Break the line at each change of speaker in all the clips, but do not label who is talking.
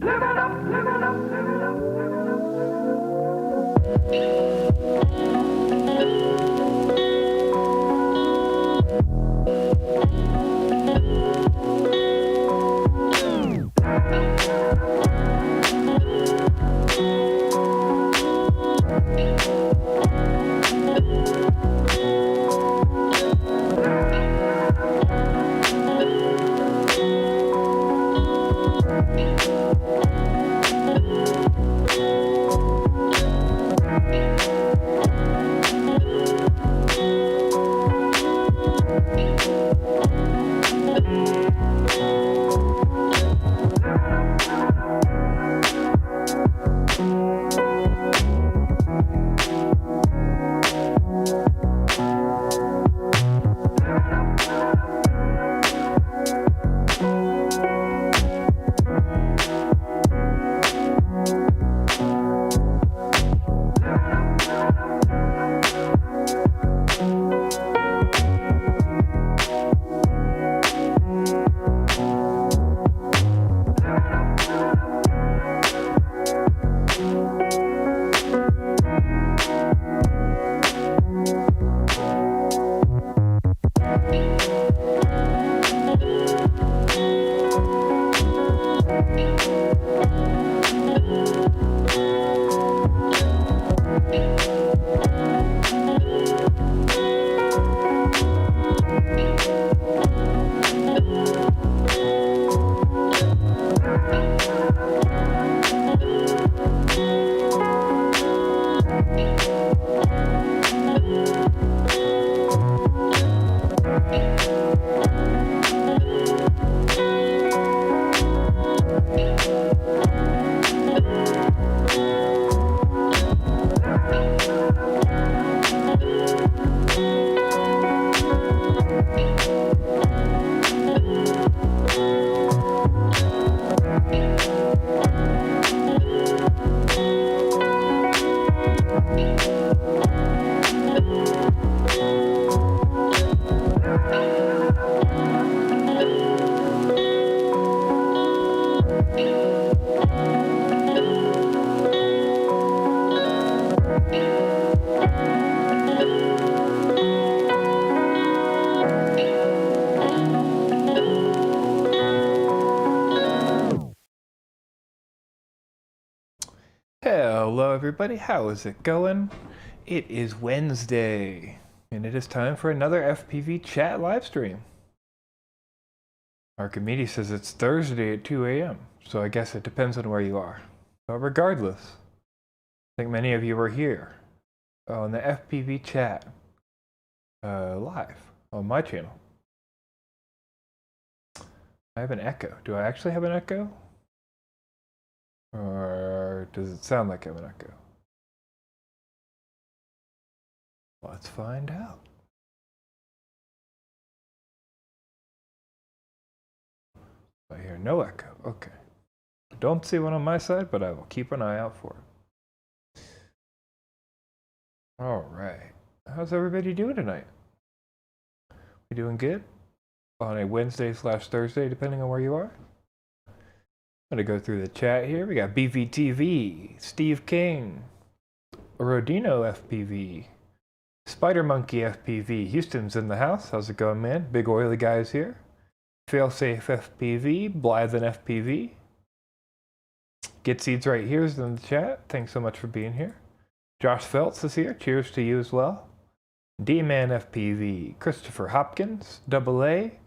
Live it up, live it up, live it up, live
Hello everybody, how is it going? It is Wednesday, and it is time for another FPV chat livestream. Archimedes says it's Thursday at 2 a.m., so I guess it depends on where you are. But regardless, I think many of you are here on the FPV chat live on my channel. I have an echo. Do I actually have an echo? Or does it sound like I have an echo? Let's find out. I hear no echo. Okay. Don't see one on my side, but I will keep an eye out for it. All right. How's everybody doing tonight? We doing good? On a Wednesday/Thursday, depending on where you are? I'm going to go through the chat here. We got BVTV, Steve King, Rodino FPV, Spider Monkey FPV. Houston's in the house. How's it going, man? Big oily guys here. Failsafe FPV, Blythen FPV. Get Seeds right here is in the chat. Thanks so much for being here. Josh Feltz is here. Cheers to you as well. D-Man FPV, Christopher Hopkins, Double A,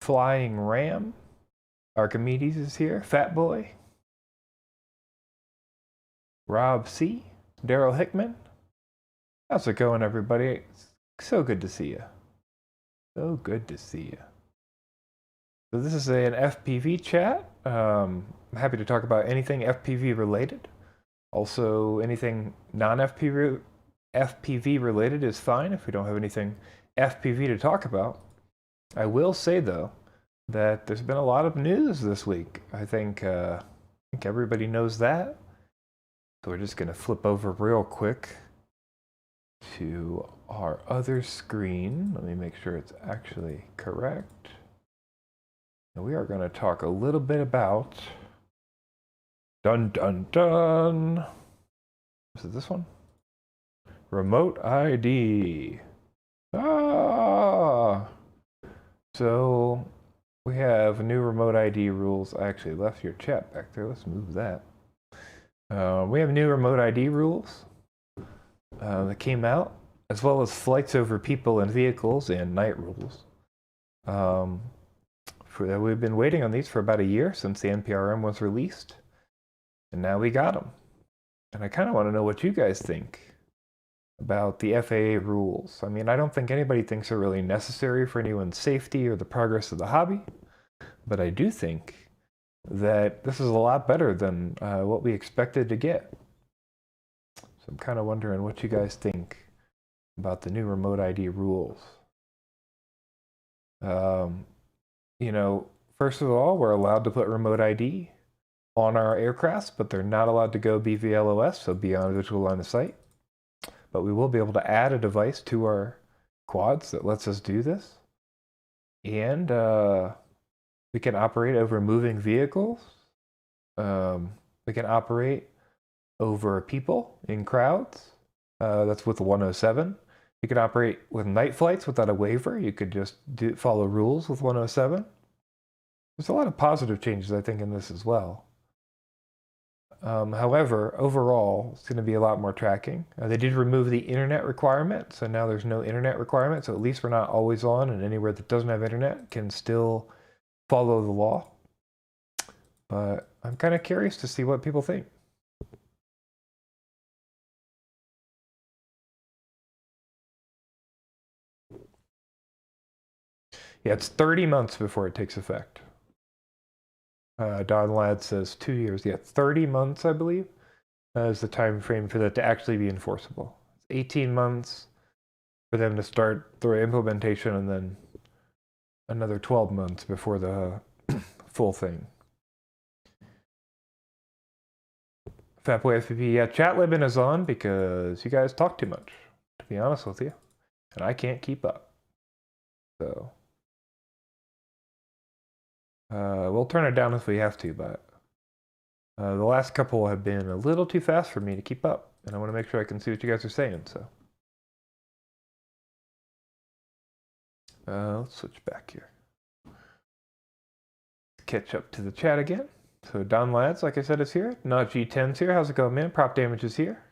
Flying Ram. Archimedes is here. Fat Boy. Rob C. Daryl Hickman. How's it going, everybody? It's so good to see you. So good to see you. So this is an FPV chat. I'm happy to talk about anything FPV related. Also, anything non-FPV related is fine if we don't have anything FPV to talk about. I will say, though, that there's been a lot of news this week. I think everybody knows that. So we're just going to flip over real quick to our other screen. Let me make sure it's actually correct. And we are going to talk a little bit about Dun dun dun. Is it this one? Remote ID. Ah! So we have new remote ID rules. I actually left your chat back there. Let's move that. We have new remote ID rules that came out, as well as flights over people and vehicles and night rules. We've been waiting on these for about a year since the NPRM was released, and now we got them. And I kind of want to know what you guys think about the FAA rules. I mean, I don't think anybody thinks they're really necessary for anyone's safety or the progress of the hobby, but I do think that this is a lot better than what we expected to get. So I'm kind of wondering what you guys think about the new remote ID rules. You know, first of all, we're allowed to put remote ID on our aircrafts, but they're not allowed to go BVLOS, so beyond visual line of sight. But we will be able to add a device to our quads that lets us do this. And we can operate over moving vehicles. We can operate over people in crowds. That's with the 107. You can operate with night flights without a waiver. You could just follow rules with 107. There's a lot of positive changes, I think, in this as well. However, overall, it's going to be a lot more tracking. They did remove the internet requirement, so now there's no internet requirement, so at least we're not always on, and anywhere that doesn't have internet can still follow the law. But I'm kind of curious to see what people think. Yeah, it's 30 months before it takes effect. Don Ladd says 2 years. Yeah, 30 months, I believe, is the time frame for that to actually be enforceable. It's 18 months for them to start the implementation, and then another 12 months before the full thing. Fatboy FPV, yeah, chat limit is on because you guys talk too much, to be honest with you, and I can't keep up. So we'll turn it down if we have to, but the last couple have been a little too fast for me to keep up, and I want to make sure I can see what you guys are saying. So let's switch back here. Catch up to the chat again. So Don Lads, like I said, is here. Not G10's here. How's it going, man? Prop Damage is here.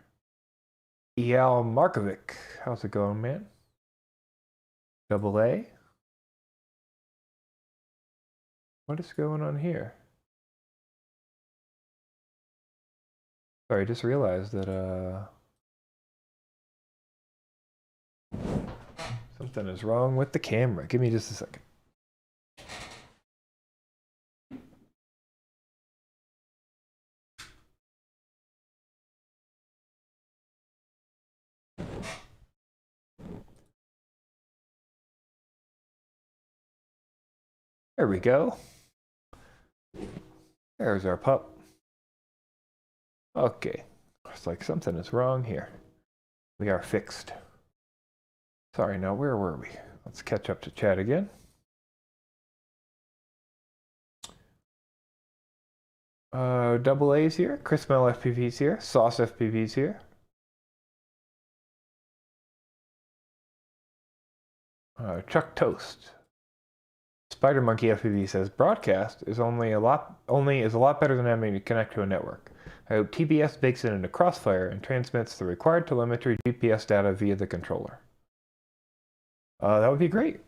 Eyal Markovic. How's it going, man? Double A. What is going on here? Sorry, I just realized that something is wrong with the camera. Give me just a second. There we go. There's our pup. Okay. It's like something is wrong here. We are fixed. Sorry, now where were we? Let's catch up to chat again. Double A's here. Chris Mel FPV's here. Sauce FPV's here. Chuck Toast. Spider Monkey FPV says broadcast is a lot better than having to connect to a network. I hope TBS bakes it into Crossfire and transmits the required telemetry GPS data via the controller. That would be great.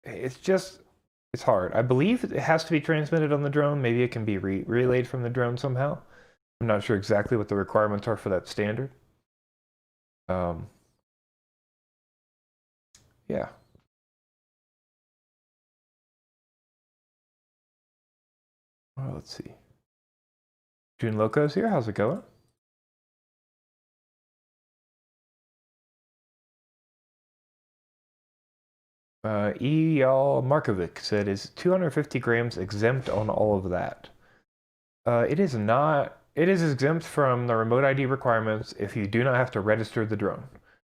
It's hard. I believe it has to be transmitted on the drone. Maybe it can be relayed from the drone somehow. I'm not sure exactly what the requirements are for that standard. Yeah. Well, let's see. June Loco's here. How's it going? Eyal Markovic said, is 250 grams exempt on all of that? It is not. It is exempt from the remote ID requirements if you do not have to register the drone.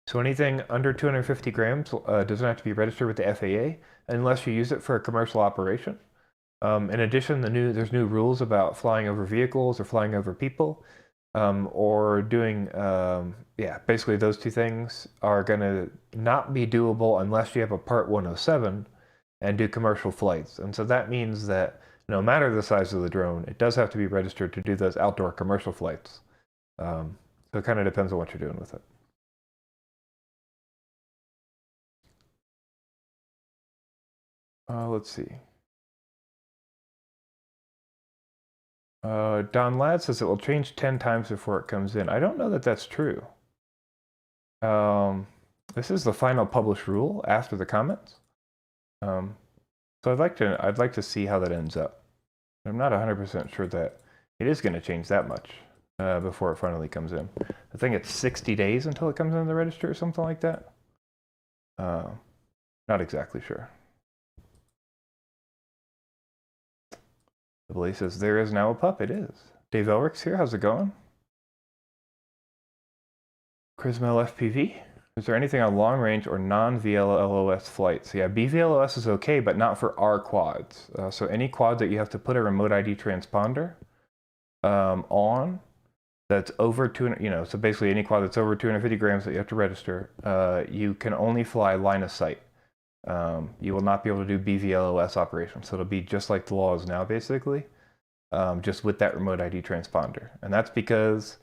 So anything under 250 grams doesn't have to be registered with the FAA unless you use it for a commercial operation. In addition, there's new rules about flying over vehicles or flying over people, or doing, basically those two things are going to not be doable unless you have a Part 107 and do commercial flights. And so that means that no matter the size of the drone, it does have to be registered to do those outdoor commercial flights. So it kind of depends on what you're doing with it. Let's see. Don Ladd says it will change 10 times before it comes in. I don't know that that's true. This is the final published rule after the comments. So I'd like to see how that ends up. I'm not 100% sure that it is going to change that much before it finally comes in. I think it's 60 days until it comes in the register or something like that. Not exactly sure. Billy says, there is now a pup. It is. Dave Elric's here. How's it going? Chrismel FPV. Is there anything on long range or non-VLOS flights? Yeah, BVLOS is okay, but not for our quads. So any quad that you have to put a remote ID transponder on that's over 200, so basically any quad that's over 250 grams that you have to register, you can only fly line of sight. You will not be able to do BVLOS operations. So it'll be just like the law is now, basically, just with that remote ID transponder. And that's because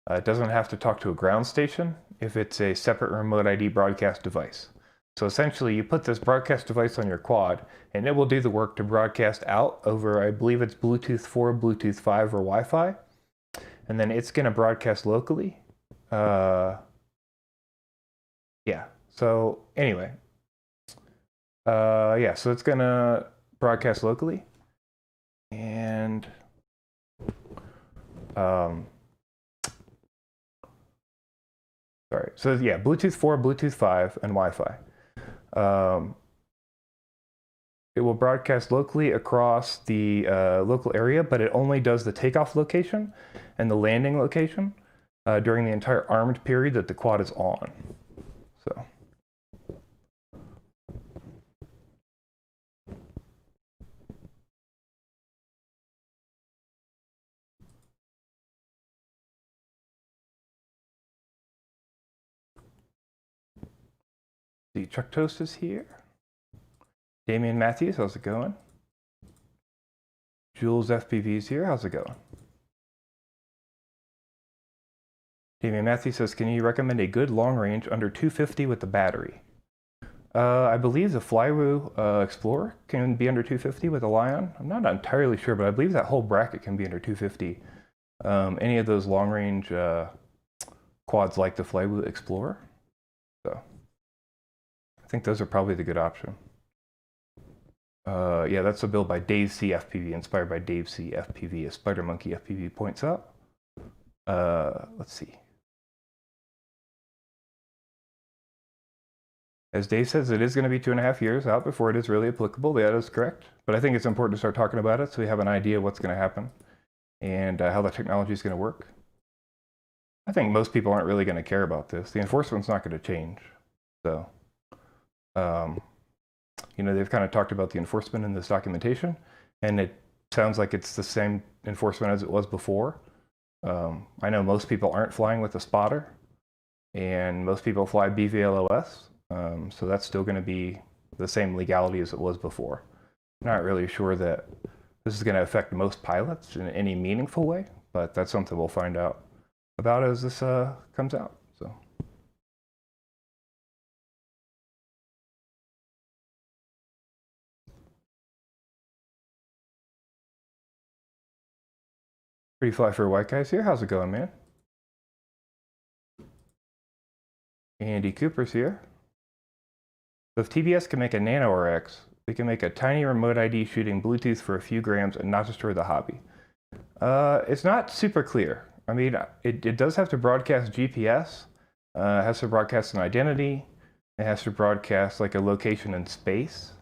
it doesn't have to talk to a ground station if it's a separate remote ID broadcast device. So essentially, you put this broadcast device on your quad, and it will do the work to broadcast out over, I believe it's Bluetooth 4, Bluetooth 5, or Wi-Fi. And then it's going to broadcast locally. Yeah. So anyway. Yeah, so it's going to broadcast locally. And sorry. So yeah, Bluetooth 4, Bluetooth 5, and Wi-Fi. It will broadcast locally across the local area, but it only does the takeoff location and the landing location during the entire armed period that the quad is on. So. The Chuck Toast is here. Damian Matthews, how's it going? Jules FPV's here, how's it going? Damian Matthews says, can you recommend a good long range under 250 with the battery? I believe the Flywoo Explorer can be under 250 with a Lion. I'm not entirely sure, but I believe that whole bracket can be under 250. Any of those long range quads like the Flywoo Explorer. So I think those are probably the good option. Yeah, that's a build by Dave C. FPV, inspired by Dave C. FPV, as Spider Monkey FPV points out. Let's see. As Dave says, it is going to be 2.5 years out before it is really applicable. That is correct. But I think it's important to start talking about it so we have an idea of what's going to happen and how the technology is going to work. I think most people aren't really going to care about this. The enforcement's not going to change. So, they've kind of talked about the enforcement in this documentation, and it sounds like it's the same enforcement as it was before. I know most people aren't flying with a spotter, and most people fly BVLOS. So that's still going to be the same legality as it was before. I'm not really sure that this is going to affect most pilots in any meaningful way, but that's something we'll find out about as this comes out. So. Pretty Fly for White Guys here. How's it going, man? Andy Cooper's here. So if TBS can make a Nano RX, we can make a tiny remote ID shooting Bluetooth for a few grams and not destroy the hobby. It's not super clear. I mean, it does have to broadcast GPS. It has to broadcast an identity. It has to broadcast like a location in space.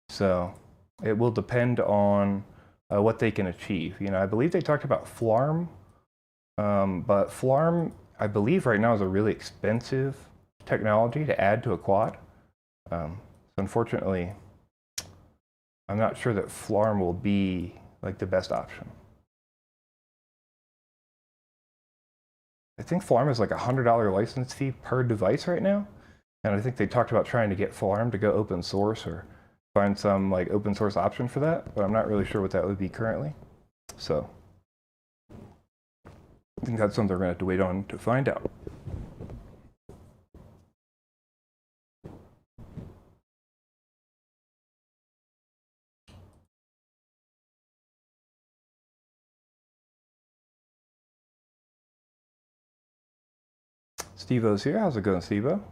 So it will depend on what they can achieve. I believe they talked about FLARM, but FLARM, I believe right now is a really expensive technology to add to a quad. So unfortunately, I'm not sure that Flarm will be like the best option. I think Flarm is like $100 license fee per device right now. And I think they talked about trying to get Flarm to go open source or find some like open source option for that, but I'm not really sure what that would be currently. So I think that's something we're gonna have to wait on to find out. Steve-O's here. How's it going, Steve-O?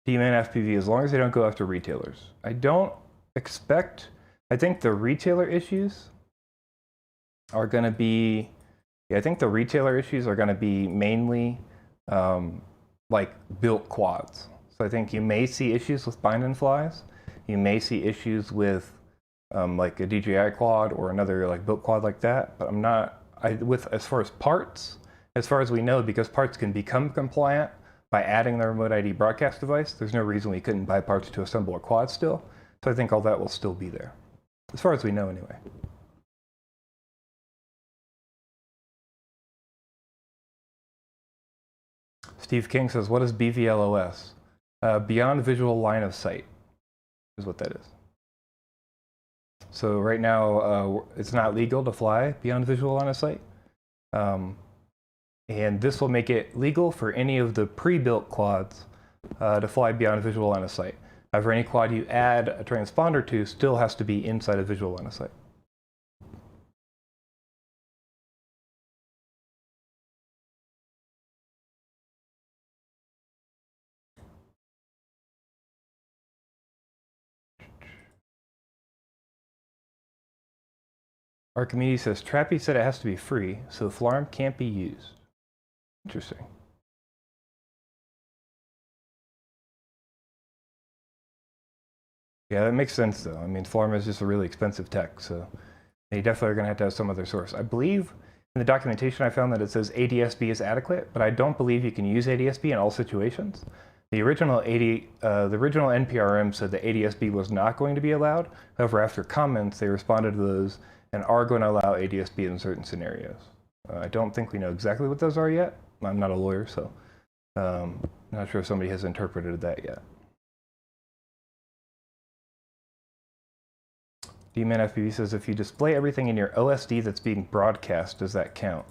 D-Man FPV, as long as they don't go after retailers. I think the retailer issues are going to be, I think the retailer issues are going to be mainly like built quads. So I think you may see issues with bind and flies. You may see issues with like a DJI quad or another like built quad like that, but I'm not, as far as parts, as far as we know, because parts can become compliant by adding the remote ID broadcast device, there's no reason we couldn't buy parts to assemble a quad still. So I think all that will still be there, as far as we know anyway. Steve King says, what is BVLOS? Beyond visual line of sight is what that is. So right now, it's not legal to fly beyond visual line of sight. And this will make it legal for any of the pre-built quads to fly beyond visual line of sight. However, any quad you add a transponder to still has to be inside of visual line of sight. Archimedes says, Trappy said it has to be free, so Flarm can't be used. Interesting. Yeah, that makes sense though. I mean, Flarm is just a really expensive tech, so they definitely are going to have some other source. I believe in the documentation I found that it says ADSB is adequate, but I don't believe you can use ADSB in all situations. The original NPRM said that ADSB was not going to be allowed. However, after comments, they responded to those and are going to allow ADSB in certain scenarios. I don't think we know exactly what those are yet. I'm not a lawyer, so not sure if somebody has interpreted that yet. D-Man FPV says, if you display everything in your OSD that's being broadcast, does that count?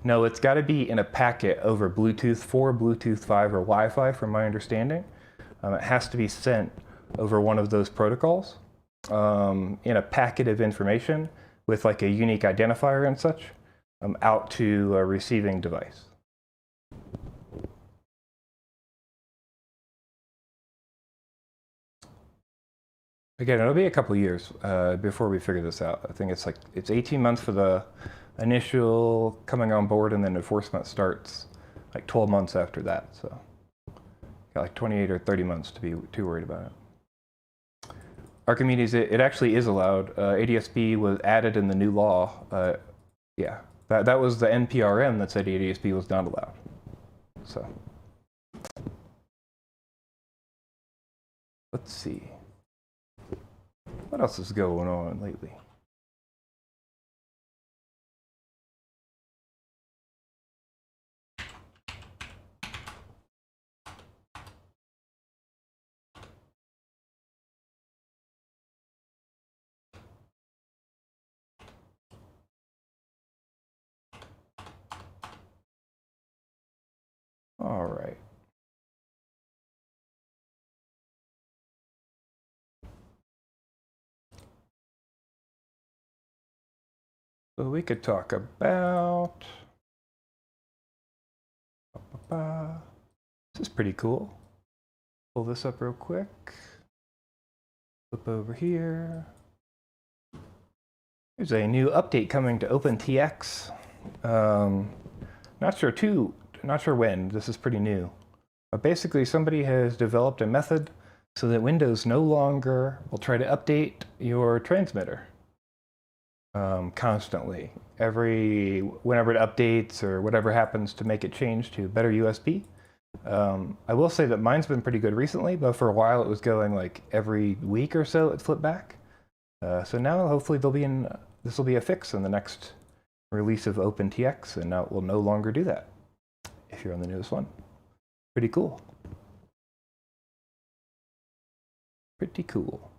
No, it's got to be in a packet over Bluetooth 4, Bluetooth 5, or Wi-Fi, from my understanding. It has to be sent over one of those protocols in a packet of information with like a unique identifier and such out to a receiving device. Again, it'll be a couple years before we figure this out. I think it's 18 months for the initial coming on board, and then enforcement starts like 12 months after that. So got like 28 or 30 months to be too worried about it. Archimedes, it actually is allowed. ADSB was added in the new law. Yeah, that was the NPRM that said ADSB was not allowed. So let's see. What else is going on lately? All right. So we could talk about, this is pretty cool. Pull this up real quick. Flip over here. There's a new update coming to OpenTX. Not sure when. This is pretty new. But basically, somebody has developed a method so that Windows no longer will try to update your transmitter constantly. Whenever it updates or whatever happens to make it change to better USB, I will say that mine's been pretty good recently, but for a while it was going like every week or so it flipped back. So now hopefully this will be a fix in the next release of OpenTX, and now it will no longer do that if you're on the newest one. Pretty cool. Pretty cool.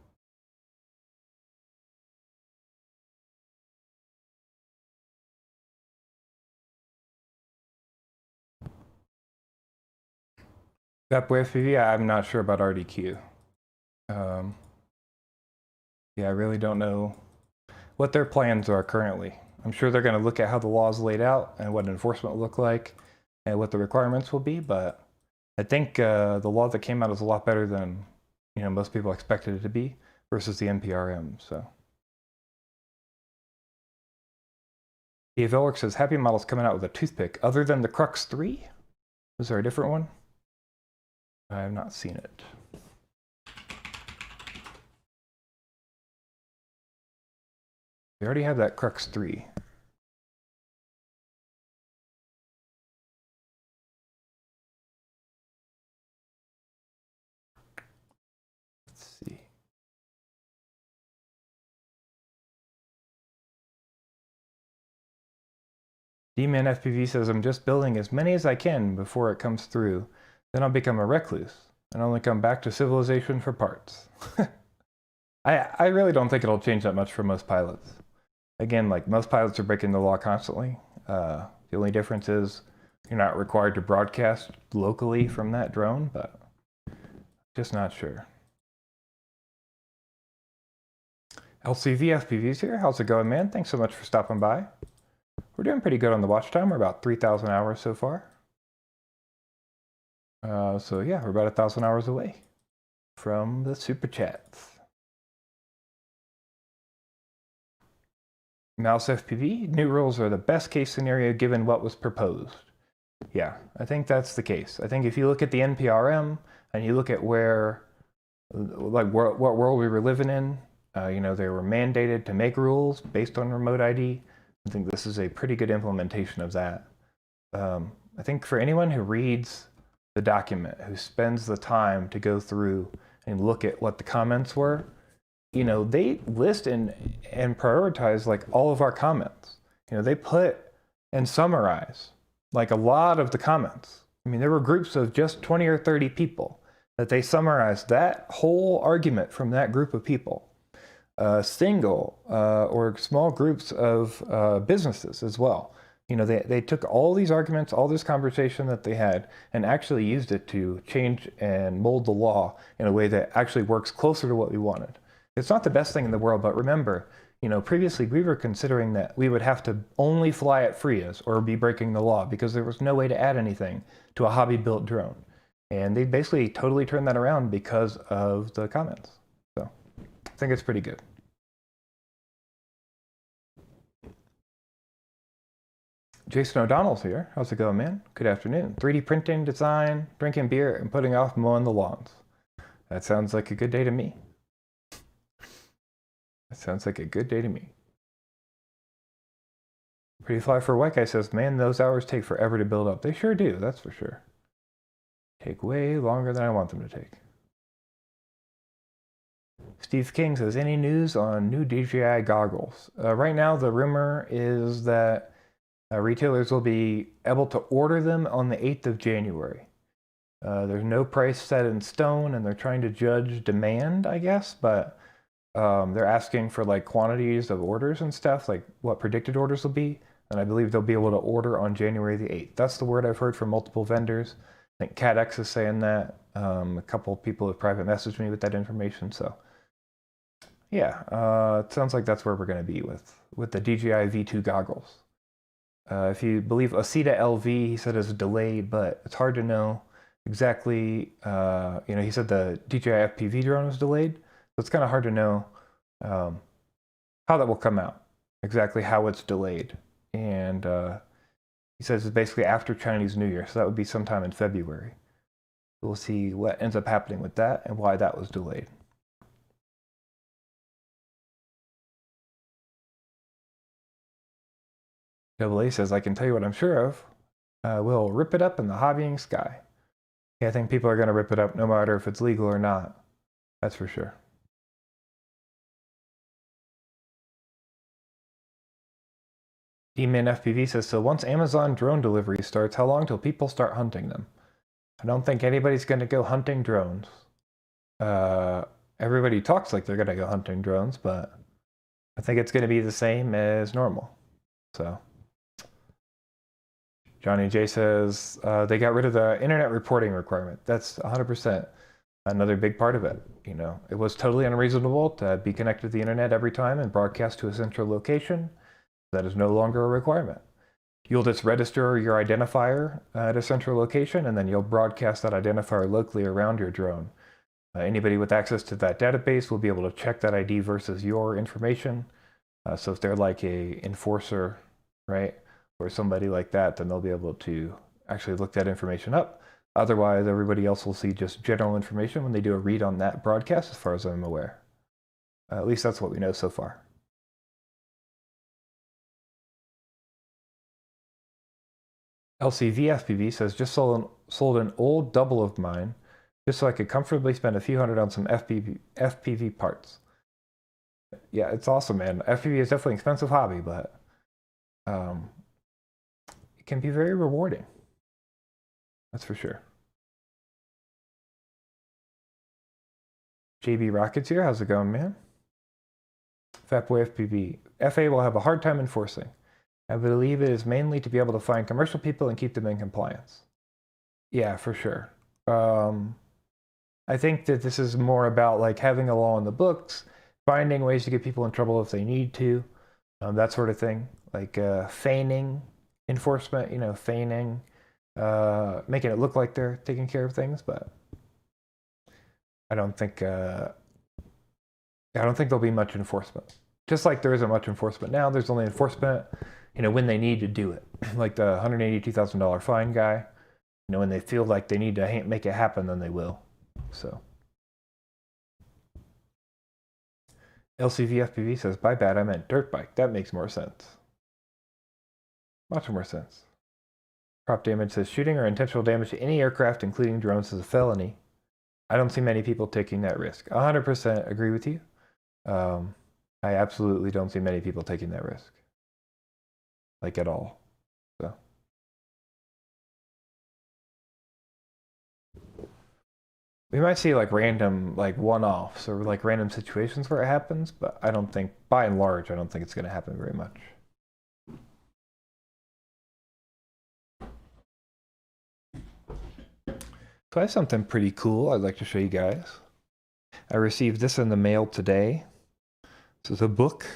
That boy FPV, I'm not sure about RDQ. Yeah, I really don't know what their plans are currently. I'm sure they're going to look at how the law is laid out and what enforcement will look like and what the requirements will be, but I think the law that came out is a lot better than most people expected it to be versus the NPRM. So EVLWorks says Happy Model's coming out with a toothpick other than the Crux 3. Is there a different one? I have not seen it. We already have that Crux 3. Let's see. D-Man FPV says, I'm just building as many as I can before it comes through. Then I'll become a recluse and only come back to civilization for parts. I really don't think it'll change that much for most pilots. Again, like most pilots are breaking the law constantly. The only difference is you're not required to broadcast locally from that drone, but just not sure. LCV FPV's here. How's it going, man? Thanks so much for stopping by. We're doing pretty good on the watch time. We're about 3,000 hours so far. So yeah, we're about 1,000 hours away from the super chats. Mouse FPV, new rules are the best case scenario given what was proposed. Yeah, I think that's the case. I think if you look at the NPRM and you look at what world we were living in, they were mandated to make rules based on remote ID. I think this is a pretty good implementation of that. I think for anyone who reads the document, who spends the time to go through and look at what the comments were, they list and prioritize like all of our comments. They put and summarize like a lot of the comments. I mean, there were groups of just 20 or 30 people that they summarized that whole argument from that group of people. Single or small groups of businesses as well. They took all these arguments, all this conversation that they had, and actually used it to change and mold the law in a way that actually works closer to what we wanted. It's not the best thing in the world, but remember, previously we were considering that we would have to only fly at FRIAs or be breaking the law because there was no way to add anything to a hobby-built drone. And they basically totally turned that around because of the comments. So I think it's pretty good. Jason O'Donnell's here. How's it going, man? Good afternoon. 3D printing, design, drinking beer, and putting off mowing the lawns. That sounds like a good day to me. That sounds like a good day to me. Pretty Fly for a White Guy says, man, those hours take forever to build up. They sure do, that's for sure. Take way longer than I want them to take. Steve King says, any news on new DJI goggles? Right now, the rumor is that retailers will be able to order them on the 8th of January. There's no price set in stone, and they're trying to judge demand, I guess, but they're asking for like quantities of orders and stuff, like what predicted orders will be, and I believe they'll be able to order on January the 8th. That's the word I've heard from multiple vendors. I think CatX is saying that. A couple of people have private messaged me with that information, so yeah, it sounds like that's where we're going to be with the DJI V2 goggles. If you believe Osita LV, he said is delayed, but it's hard to know exactly. He said the DJI FPV drone was delayed, so it's kind of hard to know how that will come out, exactly how it's delayed. And he says it's basically after Chinese New Year, so that would be sometime in February. We'll see what ends up happening with that and why that was delayed. Double A says, I can tell you what I'm sure of. We'll rip it up in the hobbying sky. Yeah, I think people are going to rip it up no matter if it's legal or not. That's for sure. D-Man FPV says, so once Amazon drone delivery starts, how long till people start hunting them? I don't think anybody's going to go hunting drones. Everybody talks like they're going to go hunting drones, but I think it's going to be the same as normal. So Johnny J says they got rid of the internet reporting requirement. That's 100% another big part of it. You know, it was totally unreasonable to be connected to the internet every time and broadcast to a central location. That is no longer a requirement. You'll just register your identifier at a central location, and then you'll broadcast that identifier locally around your drone. Anybody with access to that database will be able to check that ID versus your information. So if they're like a enforcer, right, or somebody like that, then they'll be able to actually look that information up. Otherwise, everybody else will see just general information when they do a read on that broadcast, as far as I'm aware. At least that's what we know so far. LCV FPV says, just sold an old double of mine just so I could comfortably spend a few hundred on some FPV parts. Yeah, it's awesome, man. FPV is definitely an expensive hobby, but it can be very rewarding. That's for sure. JB Rockets here. How's it going, man? Fatboy FPV. FA will have a hard time enforcing. I believe it is mainly to be able to find commercial people and keep them in compliance. Yeah, for sure. I think that this is more about like having a law in the books, finding ways to get people in trouble if they need to, that sort of thing. Like feigning enforcement, you know, feigning, making it look like they're taking care of things, but I don't think there'll be much enforcement. Just like there isn't much enforcement now, there's only enforcement, you know, when they need to do it. Like the $182,000 fine guy, you know, when they feel like they need to make it happen, then they will. So LCV FPV says, by bad, I meant dirt bike. That makes more sense. Much more sense. Prop Damage says, shooting or intentional damage to any aircraft, including drones, is a felony. I don't see many people taking that risk. 100% agree with you. I absolutely don't see many people taking that risk. Like at all. So we might see like random, like one-offs or like random situations where it happens, but I don't think, by and large, I don't think it's going to happen very much. So I have something pretty cool I'd like to show you guys. I received this in the mail today. This is a book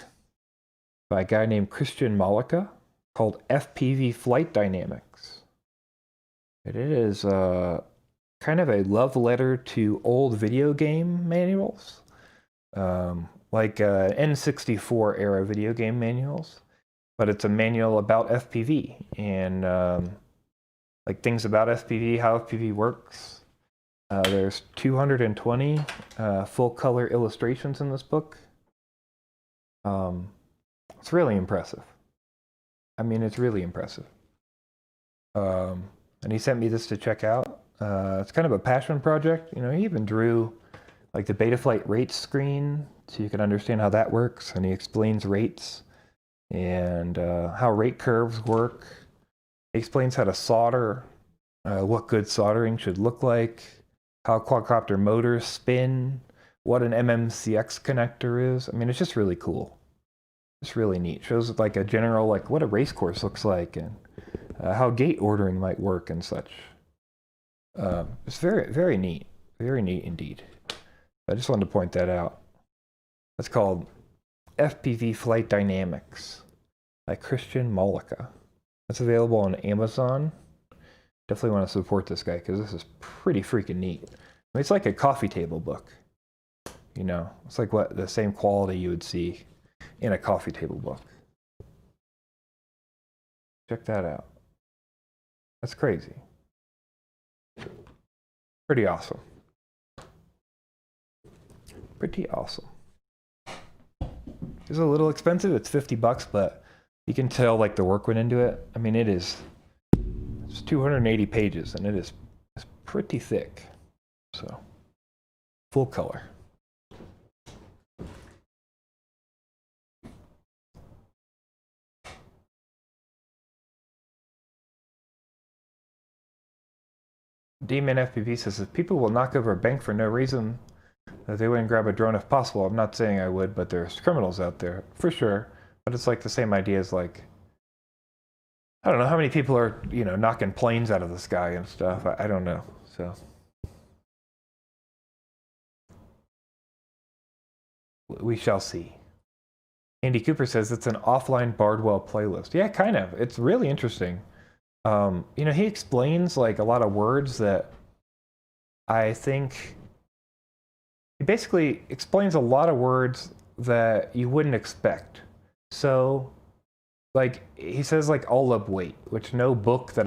by a guy named Christian Malika called FPV Flight Dynamics. It is kind of a love letter to old video game manuals, like N64 era video game manuals, but it's a manual about FPV and like things about FPV, how FPV works. There's 220 full color illustrations in this book. It's really impressive. I mean, it's really impressive. And he sent me this to check out. It's kind of a passion project. You know, he even drew like the Betaflight rates screen so you can understand how that works. And he explains rates and how rate curves work. He explains how to solder, what good soldering should look like, how quadcopter motors spin, what an MMCX connector is. I mean, it's just really cool. It's really neat. Shows like a general, like what a race course looks like and how gate ordering might work and such. It's very, very neat. Very neat indeed. I just wanted to point that out. It's called FPV Flight Dynamics by Christian Malika. It's available on Amazon. Definitely want to support this guy because this is pretty freaking neat. I mean, it's like a coffee table book. You know, it's like what the same quality you would see in a coffee table book. Check that out. That's crazy. Pretty awesome. Pretty awesome. It's a little expensive. It's $50, but you can tell like the work went into it. I mean, it's 280 pages and it's pretty thick. So, full color. Demon FPV says, if people will knock over a bank for no reason, that they wouldn't grab a drone if possible. I'm not saying I would, but there's criminals out there, for sure. But it's like the same idea as like, I don't know how many people are, you know, knocking planes out of the sky and stuff. I don't know, so. We shall see. Andy Cooper says it's an offline Bardwell playlist. Yeah, kind of. It's really interesting. You know, he explains like a lot of words that I think he basically explains a lot of words that you wouldn't expect. So, like he says like all up weight, which no book that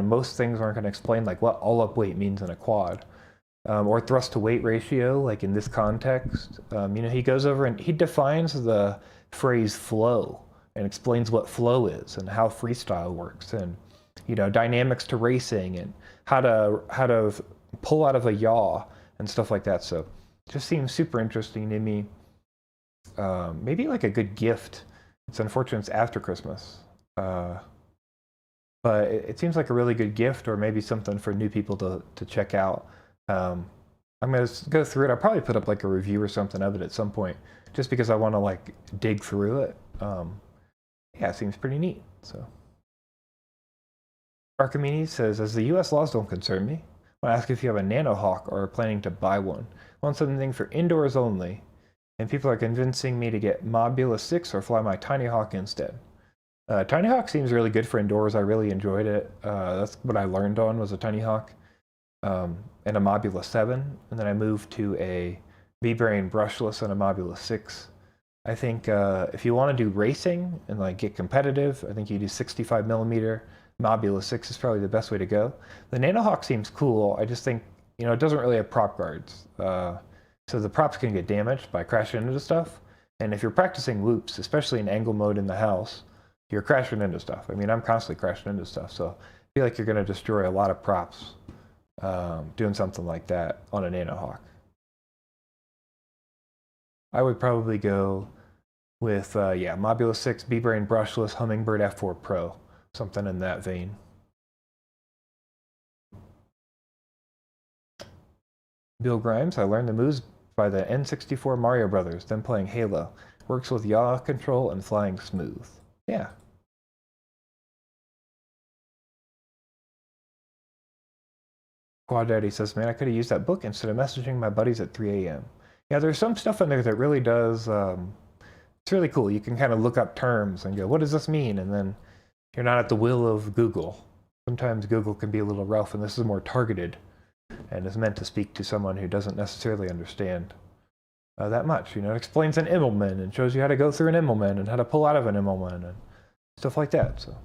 most things aren't going to explain like what all up weight means in a quad. Or thrust to weight ratio, like in this context. You know, he goes over and he defines the phrase flow and explains what flow is and how freestyle works and, you know, dynamics to racing and how to pull out of a yaw and stuff like that. So it just seems super interesting to me. Maybe like a good gift. It's unfortunate it's after Christmas. But it seems like a really good gift, or maybe something for new people to check out. I'm going to go through it. I'll probably put up like a review or something of it at some point, just because I want to like dig through it. Yeah, it seems pretty neat. So, Archimedes says, as the U.S. laws don't concern me, I want to ask if you have a Nanohawk or are planning to buy one. I want something for indoors only, and people are convincing me to get Mobula 6 or fly my Tiny Hawk instead. Tiny Hawk seems really good for indoors. I really enjoyed it. That's what I learned on, was a Tiny Hawk. And a Mobula 7, and then I moved to a V-Brain brushless and a Mobula 6. I think if you want to do racing and like get competitive, I think you do 65mm. Mobula 6 is probably the best way to go. The Nanohawk seems cool. I just think, you know, it doesn't really have prop guards. So the props can get damaged by crashing into stuff. And if you're practicing loops, especially in angle mode in the house, you're crashing into stuff. I mean, I'm constantly crashing into stuff. So I feel like you're going to destroy a lot of props doing something like that on a Nanohawk. I would probably go with, Mobula 6, B-Brain brushless, Hummingbird F4 Pro, something in that vein. Bill Grimes, I learned the moves by the N64 Mario Brothers, then playing Halo. Works with yaw control and flying smooth. Yeah. Quad Daddy says, man, I could have used that book instead of messaging my buddies at 3 a.m. Yeah, there's some stuff in there that really does, it's really cool. You can kind of look up terms and go, what does this mean? And then you're not at the will of Google. Sometimes Google can be a little rough, and this is more targeted and is meant to speak to someone who doesn't necessarily understand that much. You know, it explains an Immelman and shows you how to go through an Immelman and how to pull out of an Immelman and stuff like that. So.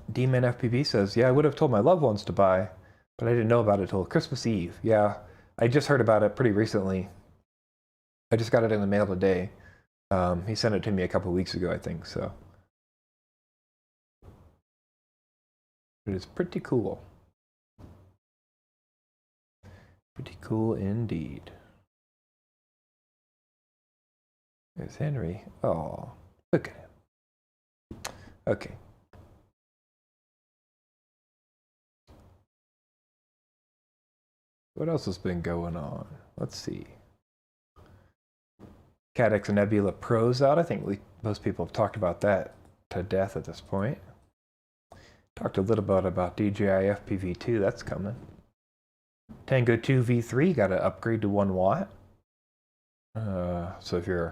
D-Man FPV says, yeah, I would have told my loved ones to buy, but I didn't know about it till Christmas Eve. Yeah, I just heard about it pretty recently. I just got it in the mail today. He sent it to me a couple weeks ago, I think, so. It is pretty cool. Pretty cool indeed. There's Henry. Oh, look at him. Okay. What else has been going on? Let's see. Cadex Nebula Pro's out. I think most people have talked about that to death at this point. Talked a little bit about DJI FPV2. That's coming. Tango 2 V3 got to upgrade to 1 watt. So if you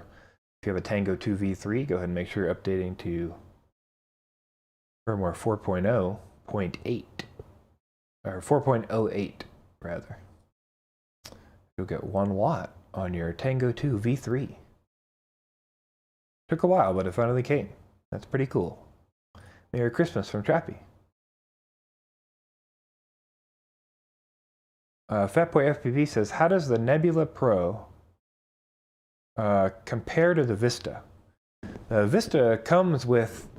have a Tango 2 V3, go ahead and make sure you're updating to firmware 4.0.8 or 4.08 rather. You'll get 1 watt on your Tango 2 V3. Took a while, but it finally came. That's pretty cool. Merry Christmas from Trappy. Fatboy FPV says, how does the Nebula Pro compare to the Vista? The Vista comes with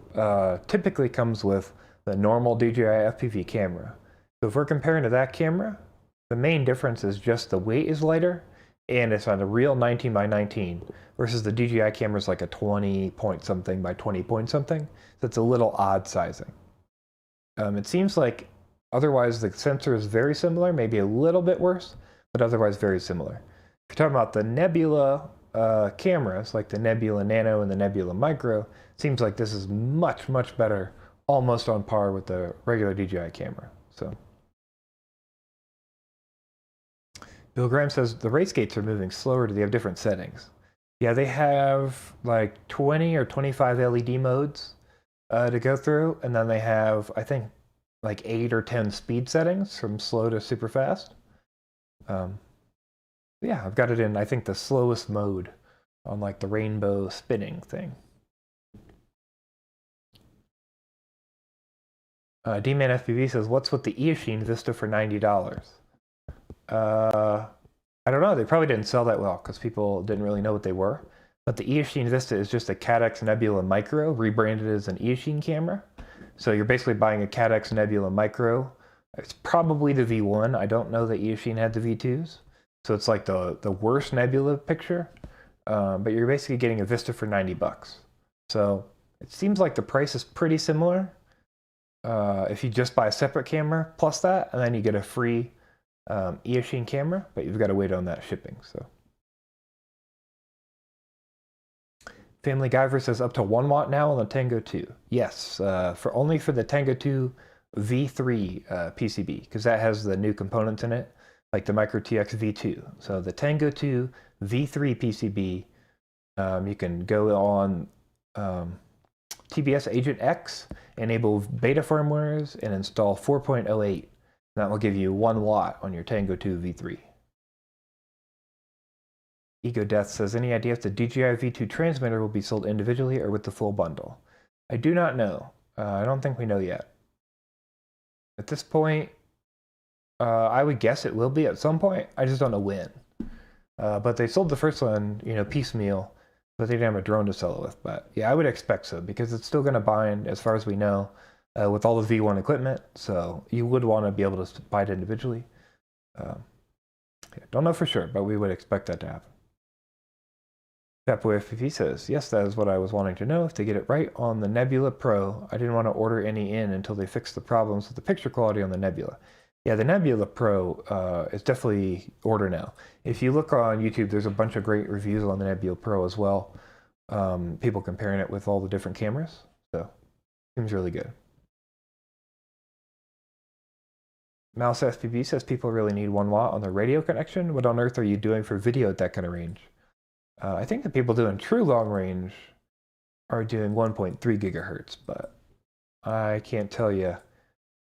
typically comes with the normal DJI FPV camera. So if we're comparing to that camera, the main difference is just the weight is lighter and it's on a real 19 by 19 versus the DJI camera is like a 20 point something by 20 point something. So it's a little odd sizing. It seems like otherwise the sensor is very similar, maybe a little bit worse, but otherwise very similar. If you're talking about the Nebula cameras, like the Nebula Nano and the Nebula Micro, it seems like this is much, much better, almost on par with the regular DJI camera. So Bill Graham says the race gates are moving slower. Do they have different settings? Yeah, they have like 20 or 25 LED modes to go through, and then they have, I think, like 8 or 10 speed settings from slow to super fast. Yeah, I've got it in, I think, the slowest mode on like the rainbow spinning thing. D-Man FPV says, what's with the Eachine Vista for $90? I don't know, they probably didn't sell that well because people didn't really know what they were. But the Eachine Vista is just a Cadex Nebula Micro rebranded as an Eachine camera. So you're basically buying a Cadex Nebula Micro. It's probably the V1. I don't know that Eachine had the V2s. So it's like the worst Nebula picture. But you're basically getting a Vista for $90. So it seems like the price is pretty similar. If you just buy a separate camera plus that, and then you get a free Eachine camera, but you've got to wait on that shipping. So Family Guyver says up to 1 watt now on the Tango 2. Yes, only for the Tango 2 V3 PCB, because that has the new components in it, like the MicroTX V2. So the Tango 2 V3 PCB, you can go on TBS Agent X, enable beta firmwares, and install 4.08. That will give you 1 watt on your Tango 2 V3. Ego Death says, any idea if the DJI V2 transmitter will be sold individually or with the full bundle? I do not know. I don't think we know yet. At this point, I would guess it will be at some point. I just don't know when. But they sold the first one, piecemeal, but they didn't have a drone to sell it with. But yeah, I would expect so because it's still going to bind, as far as we know, with all the V1 equipment. So you would want to be able to buy it individually. Don't know for sure, but we would expect that to happen. Fatboy FPV says, yes, that is what I was wanting to know. If they get it right on the Nebula Pro, I didn't want to order any in until they fixed the problems with the picture quality on the Nebula. Yeah, the Nebula Pro is definitely order now. If you look on YouTube, there's a bunch of great reviews on the Nebula Pro as well. People comparing it with all the different cameras. So, seems really good. Mouse FPV says people really need 1 watt on their radio connection. What on earth are you doing for video at that kind of range? I think the people doing true long range are doing 1.3 gigahertz, but I can't tell you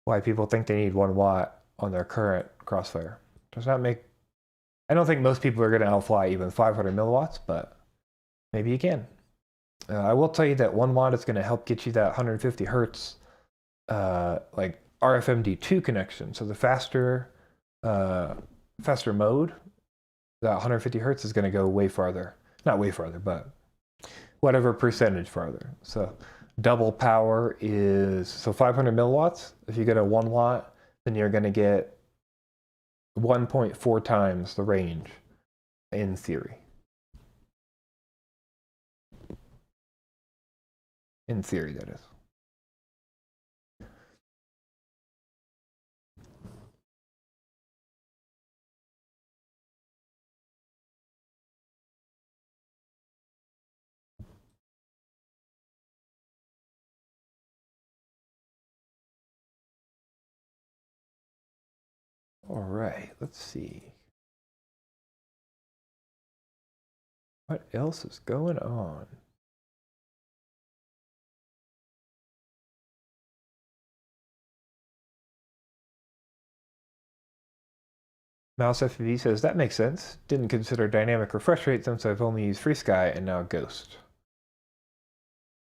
why people think they need 1 watt on their current Crossfire. Does not make... I don't think most people are going to outfly even 500 milliwatts, but maybe you can. I will tell you that 1 watt is going to help get you that 150 hertz, like RFMD2 connection. So the faster mode, that 150 hertz is going to go way farther. Not way farther, but whatever percentage farther. So double power is, so 500 milliwatts. If you get a 1 watt, then you're going to get 1.4 times the range in theory. In theory, that is. All right, let's see. What else is going on? Mouse FPV says, that makes sense. Didn't consider dynamic refresh rate since I've only used FreeSky and now Ghost.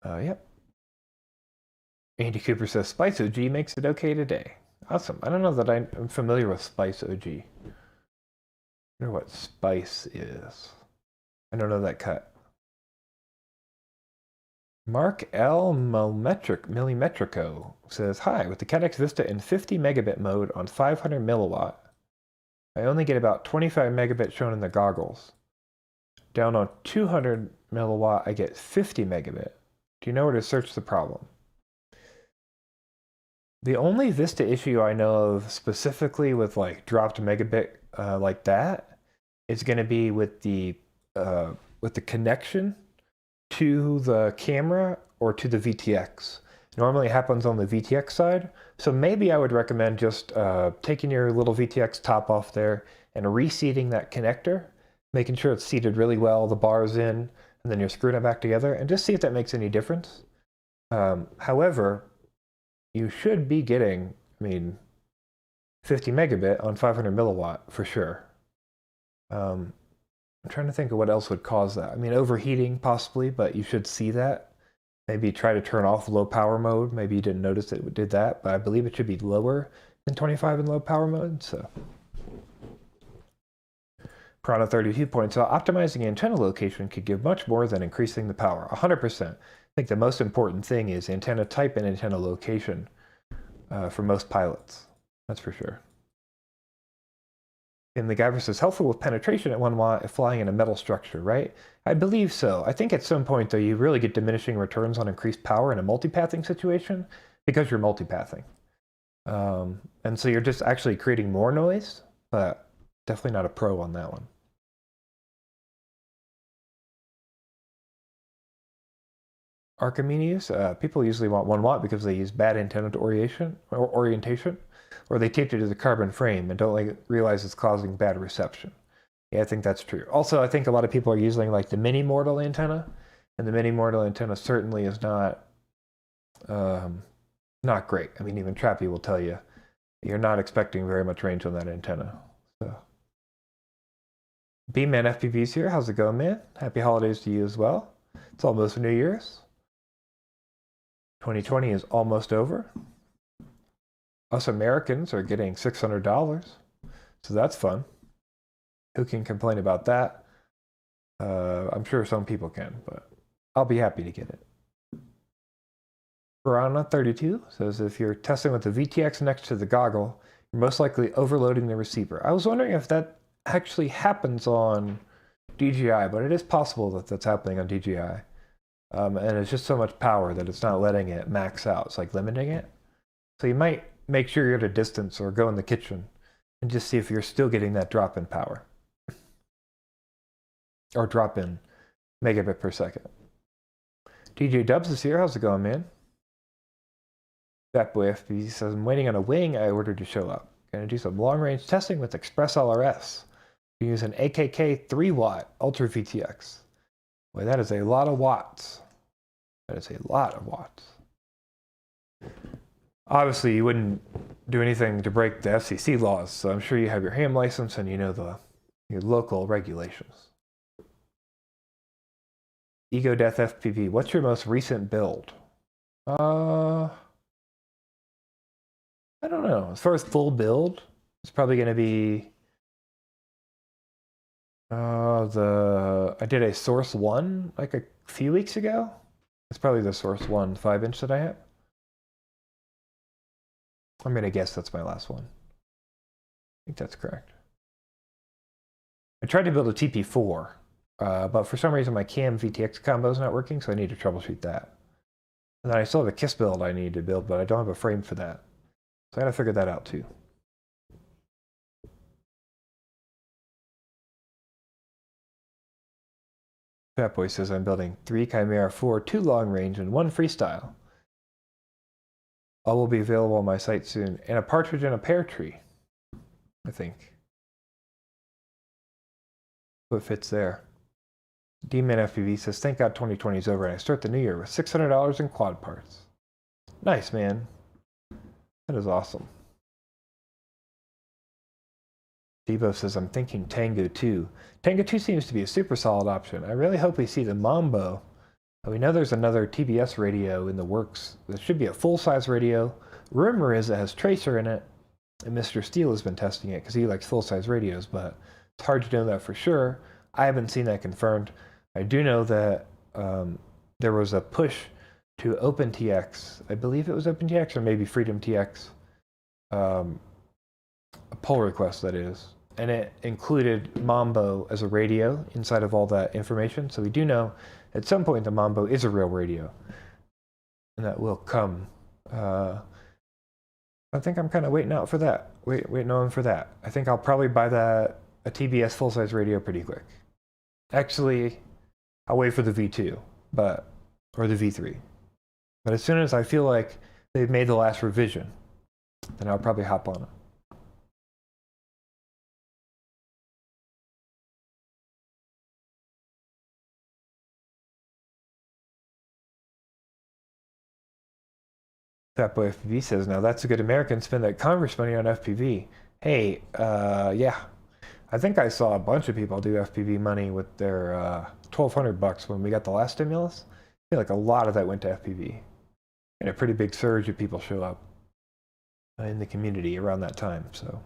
Yep. Andy Cooper says, Spice OG makes it okay today. Awesome. I don't know that I'm familiar with Spice OG. I wonder what Spice is. I don't know that cut. Mark L. Millimetrico says, hi, with the CADX Vista in 50 megabit mode on 500 milliwatt, I only get about 25 megabit shown in the goggles. Down on 200 milliwatt, I get 50 megabit. Do you know where to search the problem? The only Vista issue I know of specifically with like dropped megabit like that is going to be with the connection to the camera or to the VTX. Normally it happens on the VTX side, so maybe I would recommend just taking your little VTX top off there and reseating that connector, making sure it's seated really well, the bar's in, and then you're screwing it back together, and just see if that makes any difference. However, you should be getting, 50 megabit on 500 milliwatt for sure. I'm trying to think of what else would cause that. Overheating possibly, but you should see that. Maybe try to turn off low power mode. Maybe you didn't notice it did that, but I believe it should be lower than 25 in low power mode. So, Piranha 32 points out, optimizing antenna location could give much more than increasing the power. 100%. I think the most important thing is antenna type and antenna location for most pilots. That's for sure. And the guy says, helpful with penetration at 1 watt if flying in a metal structure, right? I believe so. I think at some point, though, you really get diminishing returns on increased power in a multipathing situation because you're multipathing. And so you're just actually creating more noise, but definitely not a pro on that one. Archimedes, people usually want 1 watt because they use bad antenna orientation, or they taped it to the carbon frame and don't realize it's causing bad reception. Yeah, I think that's true. Also, I think a lot of people are using like the mini mortal antenna, and the mini mortal antenna certainly is not great. Even Trappy will tell you you're not expecting very much range on that antenna. So, B-Man FPV's here. How's it going, man? Happy holidays to you as well. It's almost New Year's. 2020 is almost over. Us Americans are getting $600, so that's fun. Who can complain about that? I'm sure some people can, but I'll be happy to get it. Piranha 32 says if you're testing with the VTX next to the goggle, you're most likely overloading the receiver. I was wondering if that actually happens on DJI, but it is possible that that's happening on DJI. And it's just so much power that it's not letting it max out. It's like limiting it. So you might make sure you're at a distance or go in the kitchen and just see if you're still getting that drop in power. Or drop in megabit per second. DJ Dubs is here. How's it going, man? Fat Boy FPV says, I'm waiting on a wing I ordered to show up. Gonna do some long range testing with Express LRS. We use an AKK 3 watt Ultra VTX. Boy, that is a lot of watts. That is a lot of watts. Obviously, you wouldn't do anything to break the FCC laws, so I'm sure you have your ham license and you know your local regulations. Ego Death FPV, what's your most recent build? I don't know. As far as full build, it's probably going to be I did a Source 1 like a few weeks ago. It's probably the Source 1 5-inch that I have. I'm going to guess that's my last one. I think that's correct. I tried to build a TP4, but for some reason my CAM VTX combo is not working, so I need to troubleshoot that. And then I still have a KISS build I need to build, but I don't have a frame for that. So I got to figure that out too. Fat Boy says I'm building 3 Chimera 4, 2 long range, and 1 freestyle. All will be available on my site soon. And a partridge in a pear tree, I think. What fits there. D-Man FPV says, thank God 2020 is over and I start the new year with $600 in quad parts. Nice, man. That is awesome. Devo says, I'm thinking Tango 2. Tango 2 seems to be a super solid option. I really hope we see the Mambo. We know there's another TBS radio in the works. There should be a full-size radio. Rumor is it has tracer in it, and Mr. Steele has been testing it because he likes full-size radios, but it's hard to know that for sure. I haven't seen that confirmed. I do know that there was a push to OpenTX. I believe it was OpenTX or maybe FreedomTX. A pull request, that is. And it included Mambo as a radio inside of all that information. So we do know at some point the Mambo is a real radio. And that will come. I think I'm kind of waiting out for that. Waiting on for that. I think I'll probably buy a TBS full-size radio pretty quick. Actually, I'll wait for the V2, or the V3. But as soon as I feel like they've made the last revision, then I'll probably hop on it. That boy FPV says, now that's a good American spend that Congress money on FPV. Hey, yeah. I think I saw a bunch of people do FPV money with their $1,200 when we got the last stimulus. I feel like a lot of that went to FPV. And a pretty big surge of people show up in the community around that time, so.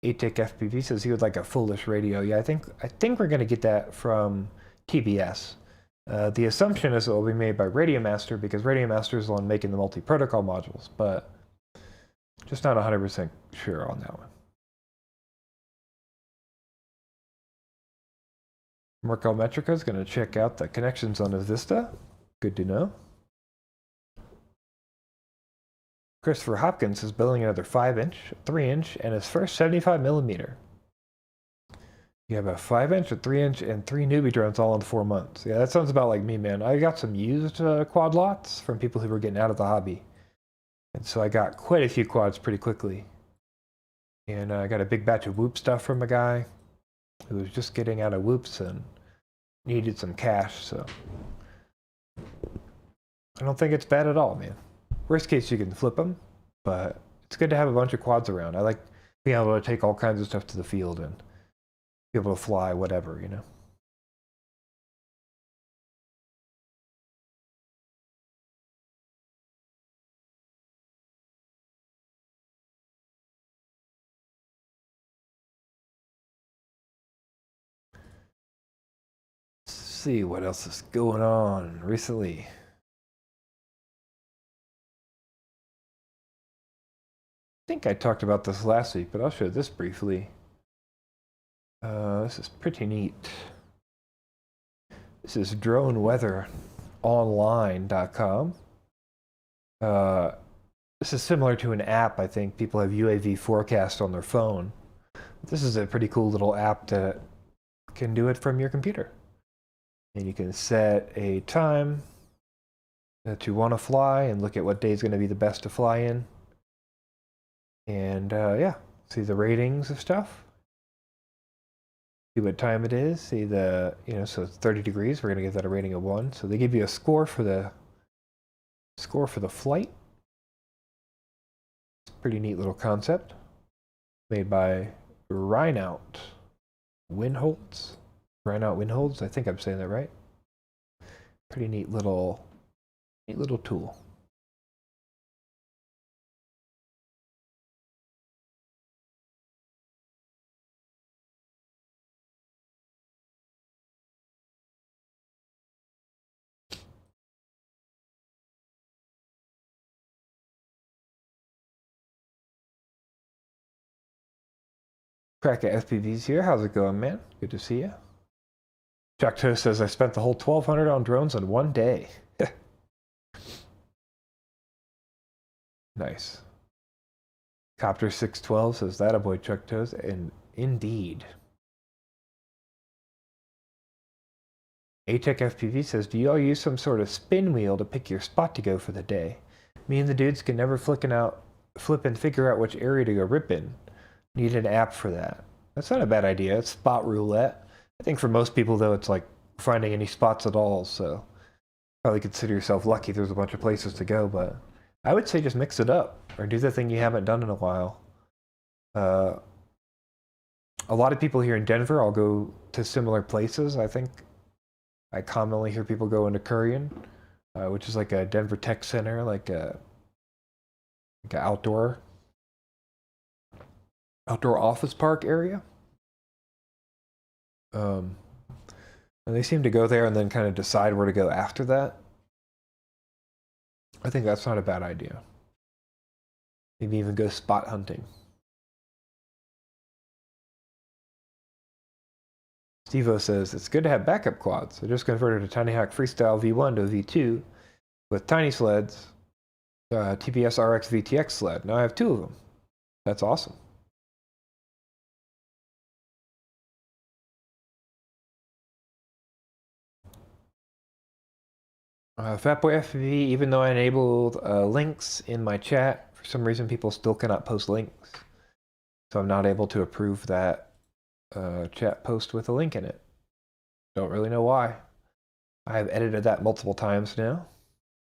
ATEC FPV says he would like a foolish radio. Yeah, I think we're going to get that from TBS. The assumption is it will be made by Radio Master because Radio Master is the one making the multi-protocol modules, but just not 100% sure on that one. Marco Metrica is going to check out the connections on his Vista. Good to know. Christopher Hopkins is building another 5-inch, 3-inch, and his first 75mm. You have a 5-inch, a 3-inch, and 3 newbie drones all in 4 months. Yeah, that sounds about like me, man. I got some used quad lots from people who were getting out of the hobby. And so I got quite a few quads pretty quickly. And I got a big batch of Whoop stuff from a guy who was just getting out of Whoops and needed some cash, so. I don't think it's bad at all, man. Worst case, you can flip them, but it's good to have a bunch of quads around. I like being able to take all kinds of stuff to the field and be able to fly, whatever, you know. Let's see what else is going on recently. I think I talked about this last week, but I'll show this briefly. This is pretty neat. This is droneweatheronline.com. This is similar to an app. I think people have UAV forecast on their phone. This is a pretty cool little app that can do it from your computer. And you can set a time that you want to fly and look at what day is going to be the best to fly in. And yeah, see the ratings of stuff. See what time it is. See the, so it's 30 degrees. We're going to give that a rating of 1. So they give you a score for the flight. It's a pretty neat little concept made by Reinout Winholtz. I think I'm saying that right. Pretty neat little tool. Crack at FPVs here. How's it going, man? Good to see you. Jack Toast says, I spent the whole 1,200 on drones in 1 day. Nice. Copter 612 says, that a boy, Chuck Toast. And indeed. ATEC FPV says, do you all use some sort of spin wheel to pick your spot to go for the day? Me and the dudes can never flip and figure out which area to go rip in. Need an app for that. That's not a bad idea. It's spot roulette. I think for most people, though, it's like finding any spots at all. So probably consider yourself lucky. There's a bunch of places to go, but I would say just mix it up or do the thing you haven't done in a while. A lot of people here in Denver, I'll go to similar places. I think I commonly hear people go into Currion, which is like a Denver Tech Center, like an outdoor office park area. And they seem to go there and then kind of decide where to go after that. I think that's not a bad idea. Maybe even go spot hunting. Stevo says, it's good to have backup quads. I just converted a Tiny Hawk Freestyle V1 to a V2 with tiny sleds, TPS RX VTX sled. Now I have 2 of them. That's awesome. Fatboy FPV, even though I enabled links in my chat, for some reason people still cannot post links. So I'm not able to approve that chat post with a link in it. Don't really know why. I have edited that multiple times now.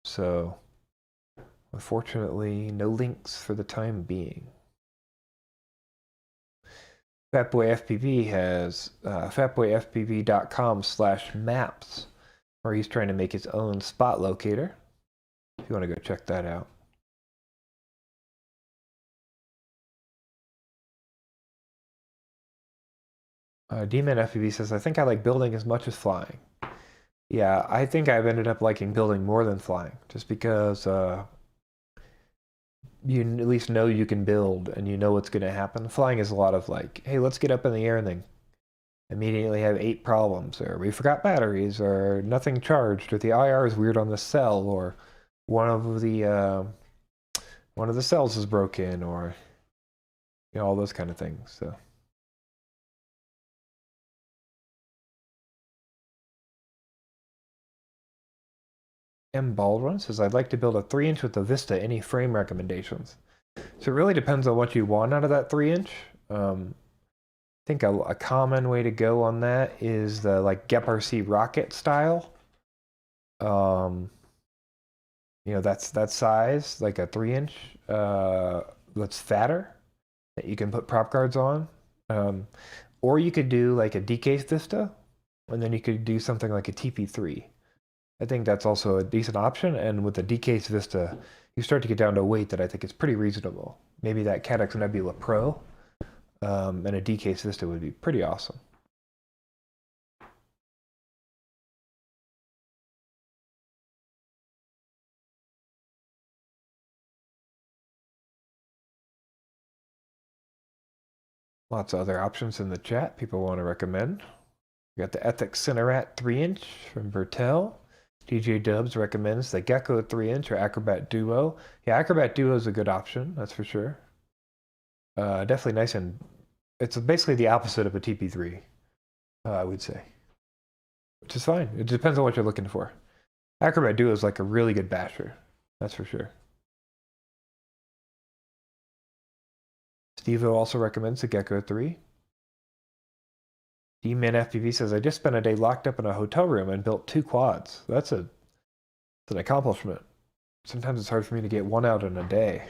So unfortunately, no links for the time being. Fatboy FPV has fatboyfpv.com/maps, where he's trying to make his own spot locator. If you want to go check that out. D-Man FPV says, I think I like building as much as flying. Yeah, I think I've ended up liking building more than flying, just because you at least know you can build and you know what's going to happen. Flying is a lot of like, hey, let's get up in the air and then immediately have 8 problems, or we forgot batteries, or nothing charged, or the IR is weird on the cell, or one of the cells is broken, or all those kind of things. So. M. Baldwin says, I'd like to build a 3-inch with a Vista. Any frame recommendations? So it really depends on what you want out of that 3-inch. I think a common way to go on that is the like GEP-RC rocket style. That's that size, like a 3-inch that's fatter, that you can put prop guards on. Or you could do like a D-case Vista, and then you could do something like a TP3. I think that's also a decent option, and with the D-case Vista, you start to get down to a weight that I think is pretty reasonable. Maybe that Cadex Nebula Pro and a D-case Vista would be pretty awesome. Lots of other options in the chat people want to recommend. We got the Ethics Cinerat 3-inch from Bertel. DJ Dubs recommends the Gecko 3-inch or Acrobat Duo. Yeah, Acrobat Duo is a good option, that's for sure. Definitely nice, and it's basically the opposite of a TP3, I would say. Which is fine. It depends on what you're looking for. Acrobat Duo is like a really good basher, that's for sure. Stevo also recommends the Gecko 3. D-Man FPV says, I just spent a day locked up in a hotel room and built 2 quads. That's an accomplishment. Sometimes it's hard for me to get one out in a day,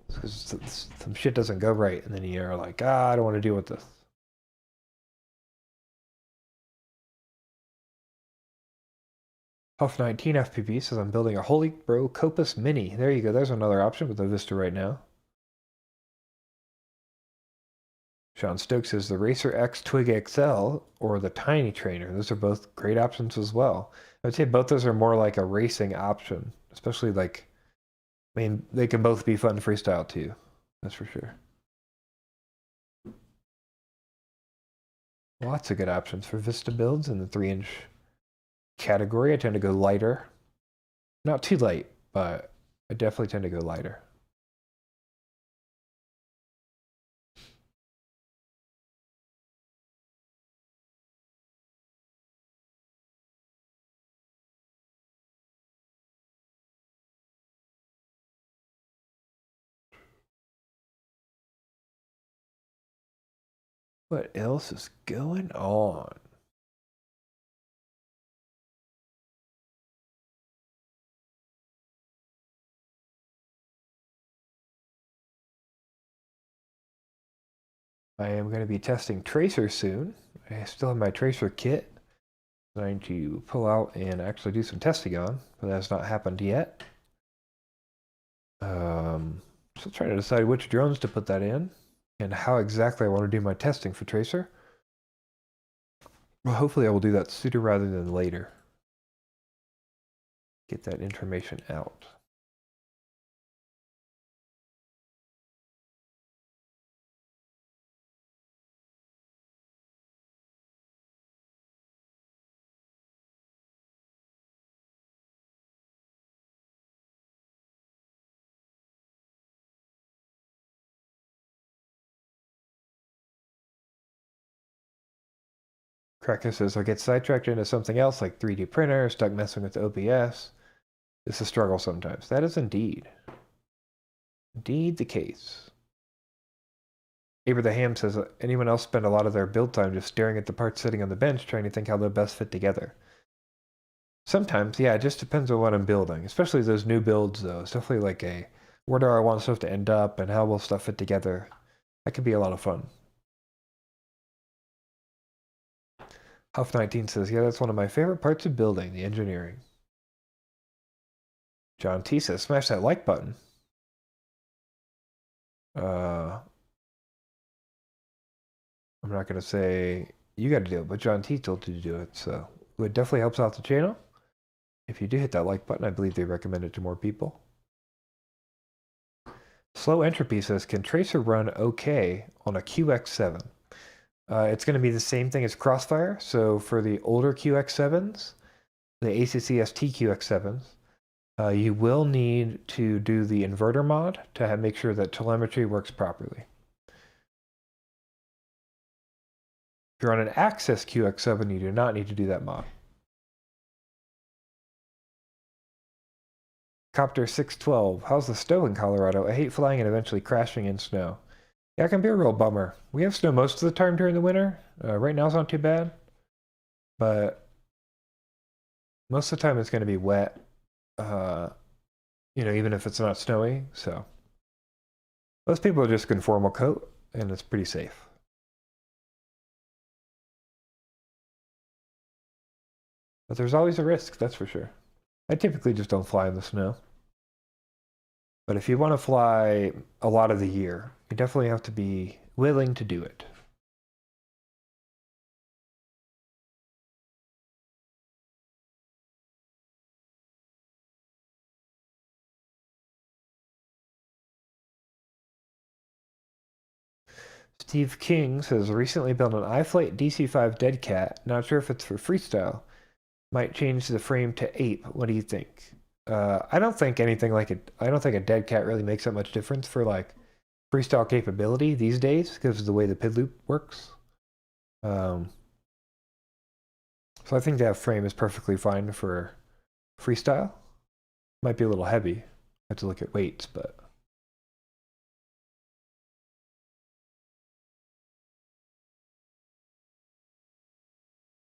because some shit doesn't go right, and then you're like, I don't want to deal with this. Huff19 FPV says, I'm building a Holy Bro Copus Mini. There you go. There's another option with the Vista right now. Sean Stokes says the Racer X Twig XL or the Tiny Trainer. Those are both great options as well. I would say both those are more like a racing option, especially like, I mean, they can both be fun freestyle too. That's for sure. Lots of good options for Vista builds in the 3-inch category. I tend to go lighter. Not too light, but I definitely tend to go lighter. What else is going on? I am going to be testing Tracer soon. I still have my Tracer kit I'm going to pull out and actually do some testing on, but that's not happened yet. Still trying to decide which drones to put that in and how exactly I want to do my testing for Tracer. Well, hopefully I will do that sooner rather than later. Get that information out. Kraken says, I get sidetracked into something else like 3D printer, stuck messing with OBS. It's a struggle sometimes. That is indeed the case. Abraham says, anyone else spend a lot of their build time just staring at the parts sitting on the bench trying to think how they'll best fit together? Sometimes, yeah, it just depends on what I'm building. Especially those new builds, though. It's definitely like a, where do I want stuff to end up and how will stuff fit together? That can be a lot of fun. Huff19 says, yeah, that's one of my favorite parts of building, the engineering. John T says, smash that like button. I'm not going to say you got to do it, but John T told you to do it, so it definitely helps out the channel. If you do hit that like button, I believe they recommend it to more people. Slow Entropy says, can Tracer run okay on a QX7? It's going to be the same thing as Crossfire. So for the older QX7s, the ACCST QX7s, you will need to do the inverter mod to make sure that telemetry works properly. If you're on an Access QX7, you do not need to do that mod. Copter 612, how's the snow in Colorado? I hate flying and eventually crashing in snow. Yeah, it can be a real bummer. We have snow most of the time during the winter. Right now it's not too bad. But most of the time it's going to be wet. Even if it's not snowy. So most people are just conformal coat, and it's pretty safe. But there's always a risk, that's for sure. I typically just don't fly in the snow. But if you want to fly a lot of the year, you definitely have to be willing to do it. Steve King says, recently built an iFlight DC-5 dead cat. Not sure if it's for freestyle. Might change the frame to ape. What do you think? I don't think anything like it. I don't think a dead cat really makes that much difference for like freestyle capability these days because of the way the PID loop works. So I think that frame is perfectly fine for freestyle. Might be a little heavy. I have to look at weights, but.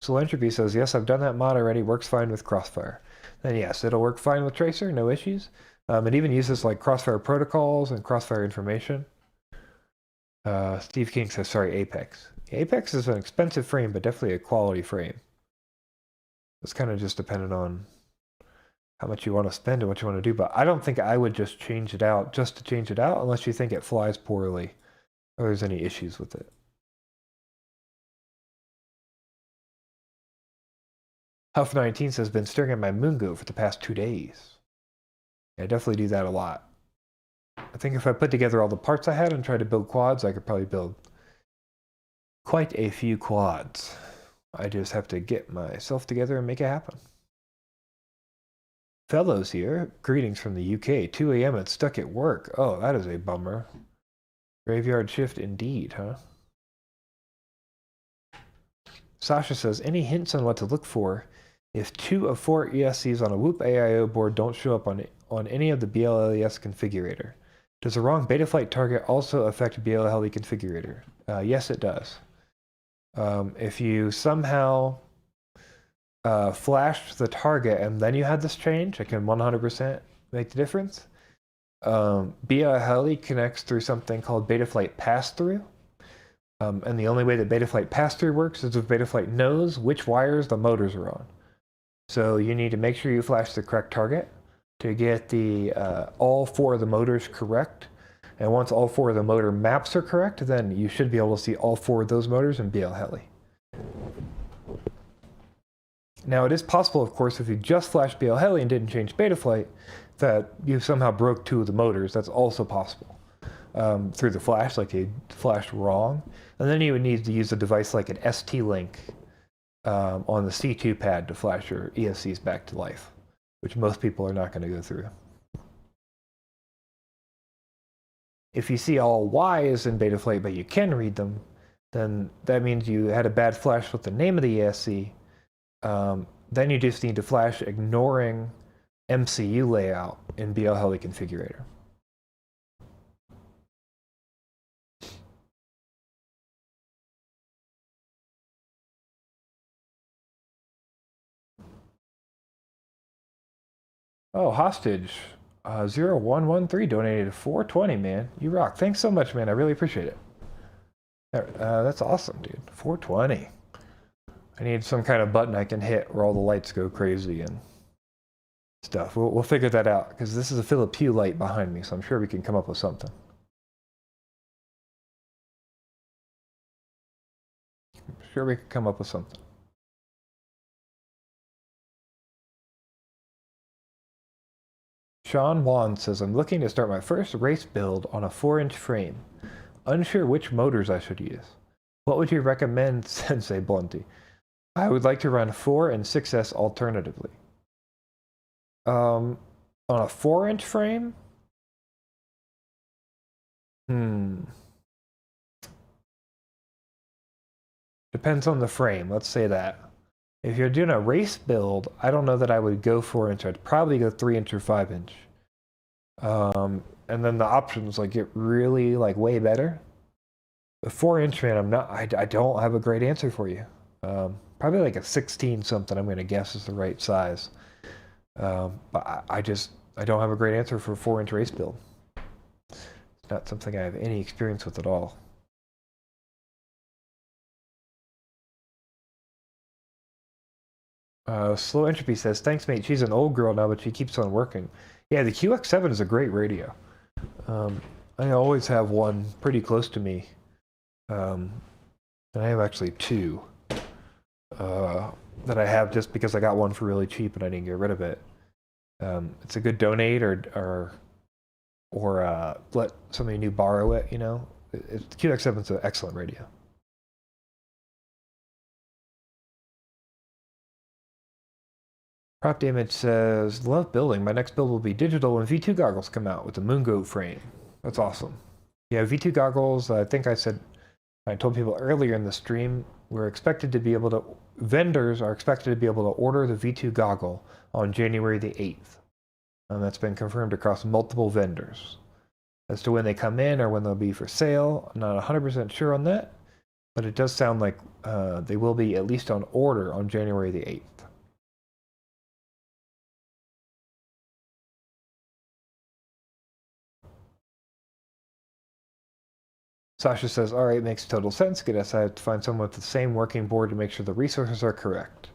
So Entropy says, yes, I've done that mod already. Works fine with Crossfire. Then yes, it'll work fine with Tracer. No issues. It even uses like Crossfire protocols and Crossfire information. Steve King says, sorry, Apex. Apex is an expensive frame, but definitely a quality frame. It's kind of just dependent on how much you want to spend and what you want to do. But I don't think I would just change it out just to change it out unless you think it flies poorly or there's any issues with it. Huff19 says, been staring at my Moongo for the past 2 days. Yeah, I definitely do that a lot. I think if I put together all the parts I had and tried to build quads, I could probably build quite a few quads. I just have to get myself together and make it happen. Fellows here, greetings from the UK. 2 a.m. and stuck at work. Oh, that is a bummer. Graveyard shift indeed, huh? Sasha says, any hints on what to look for if 2 of 4 ESCs on a Whoop AIO board don't show up on any of the BLLES configurator? Does the wrong Betaflight target also affect BLLE configurator? Yes, it does. If you somehow flashed the target and then you had this change, it can 100% make the difference. BLLE connects through something called Betaflight pass-through. And the only way that Betaflight pass-through works is if Betaflight knows which wires the motors are on. So you need to make sure you flash the correct target to get the all 4 of the motors correct. And once all 4 of the motor maps are correct, then you should be able to see all 4 of those motors in BLHeli. Now, it is possible, of course, if you just flashed BL Heli and didn't change Betaflight, that you somehow broke two of the motors. That's also possible through the flash, like you flashed wrong. And then you would need to use a device like an ST-Link on the C2 pad to flash your ESCs back to life, which most people are not going to go through. If you see all Y's in Betaflight, but you can read them, then that means you had a bad flash with the name of the ESC. Then you just need to flash ignoring MCU layout in BL Heli Configurator. Oh, hostage 0113 donated 420, man. You rock. Thanks so much, man. I really appreciate it. That's awesome, dude. 420. I need some kind of button I can hit where all the lights go crazy and stuff. We'll figure that out, because this is a Philip Hue light behind me, so I'm sure we can come up with something. I'm sure we can come up with something. Sean Wan says, I'm looking to start my first race build on a 4-inch frame. Unsure which motors I should use. What would you recommend, Sensei Blunty? I would like to run 4 and 6S alternatively. On a 4-inch frame? Depends on the frame, let's say that. If you're doing a race build, I don't know that I would go 4-inch. I'd probably go 3-inch or 5-inch. And then the options like get really like way better. The 4-inch, man, I don't have a great answer for you. Probably like a 16 something, I'm gonna guess is the right size. But I don't have a great answer for a 4-inch race build. It's not something I have any experience with at all. Slow Entropy says, thanks, mate. She's an old girl now, but she keeps on working. Yeah, the QX7 is a great radio. I always have one pretty close to me. And I have actually two that I have just because I got one for really cheap and I didn't get rid of it. It's a good donate or let somebody new borrow it, you know. QX7 is an excellent radio. Prop Damage says, love building. My next build will be digital when V2 goggles come out with the Moongoat frame. That's awesome. Yeah, V2 goggles, I think I told people earlier in the stream, vendors are expected to be able to order the V2 goggle on January the 8th. And that's been confirmed across multiple vendors. As to when they come in or when they'll be for sale, I'm not 100% sure on that, but it does sound like they will be at least on order on January the 8th. Sasha says, all right, makes total sense. Guess I have to find someone with the same working board to make sure the resources are correct.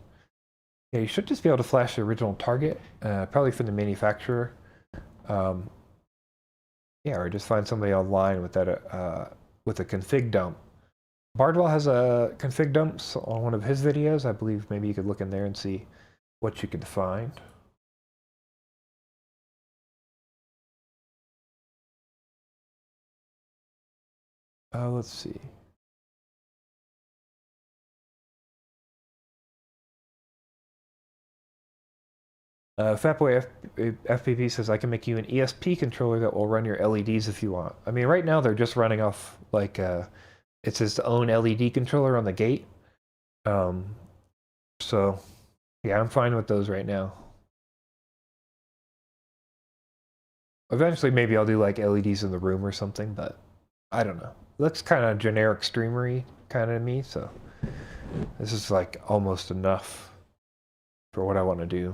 Yeah, you should just be able to flash the original target, probably from the manufacturer. Yeah, or just find somebody online with that, with a config dump. Bardwell has a config dump on one of his videos. I believe maybe you could look in there and see what you could find. Let's see. Fatboy FPV says, I can make you an ESP controller that will run your LEDs if you want. I mean, right now they're just running off, like, it's its own LED controller on the gate. So, yeah, I'm fine with those right now. Eventually, maybe I'll do, like, LEDs in the room or something, but I don't know. Looks kind of generic streamery kind of to me, so this is, like, almost enough for what I want to do.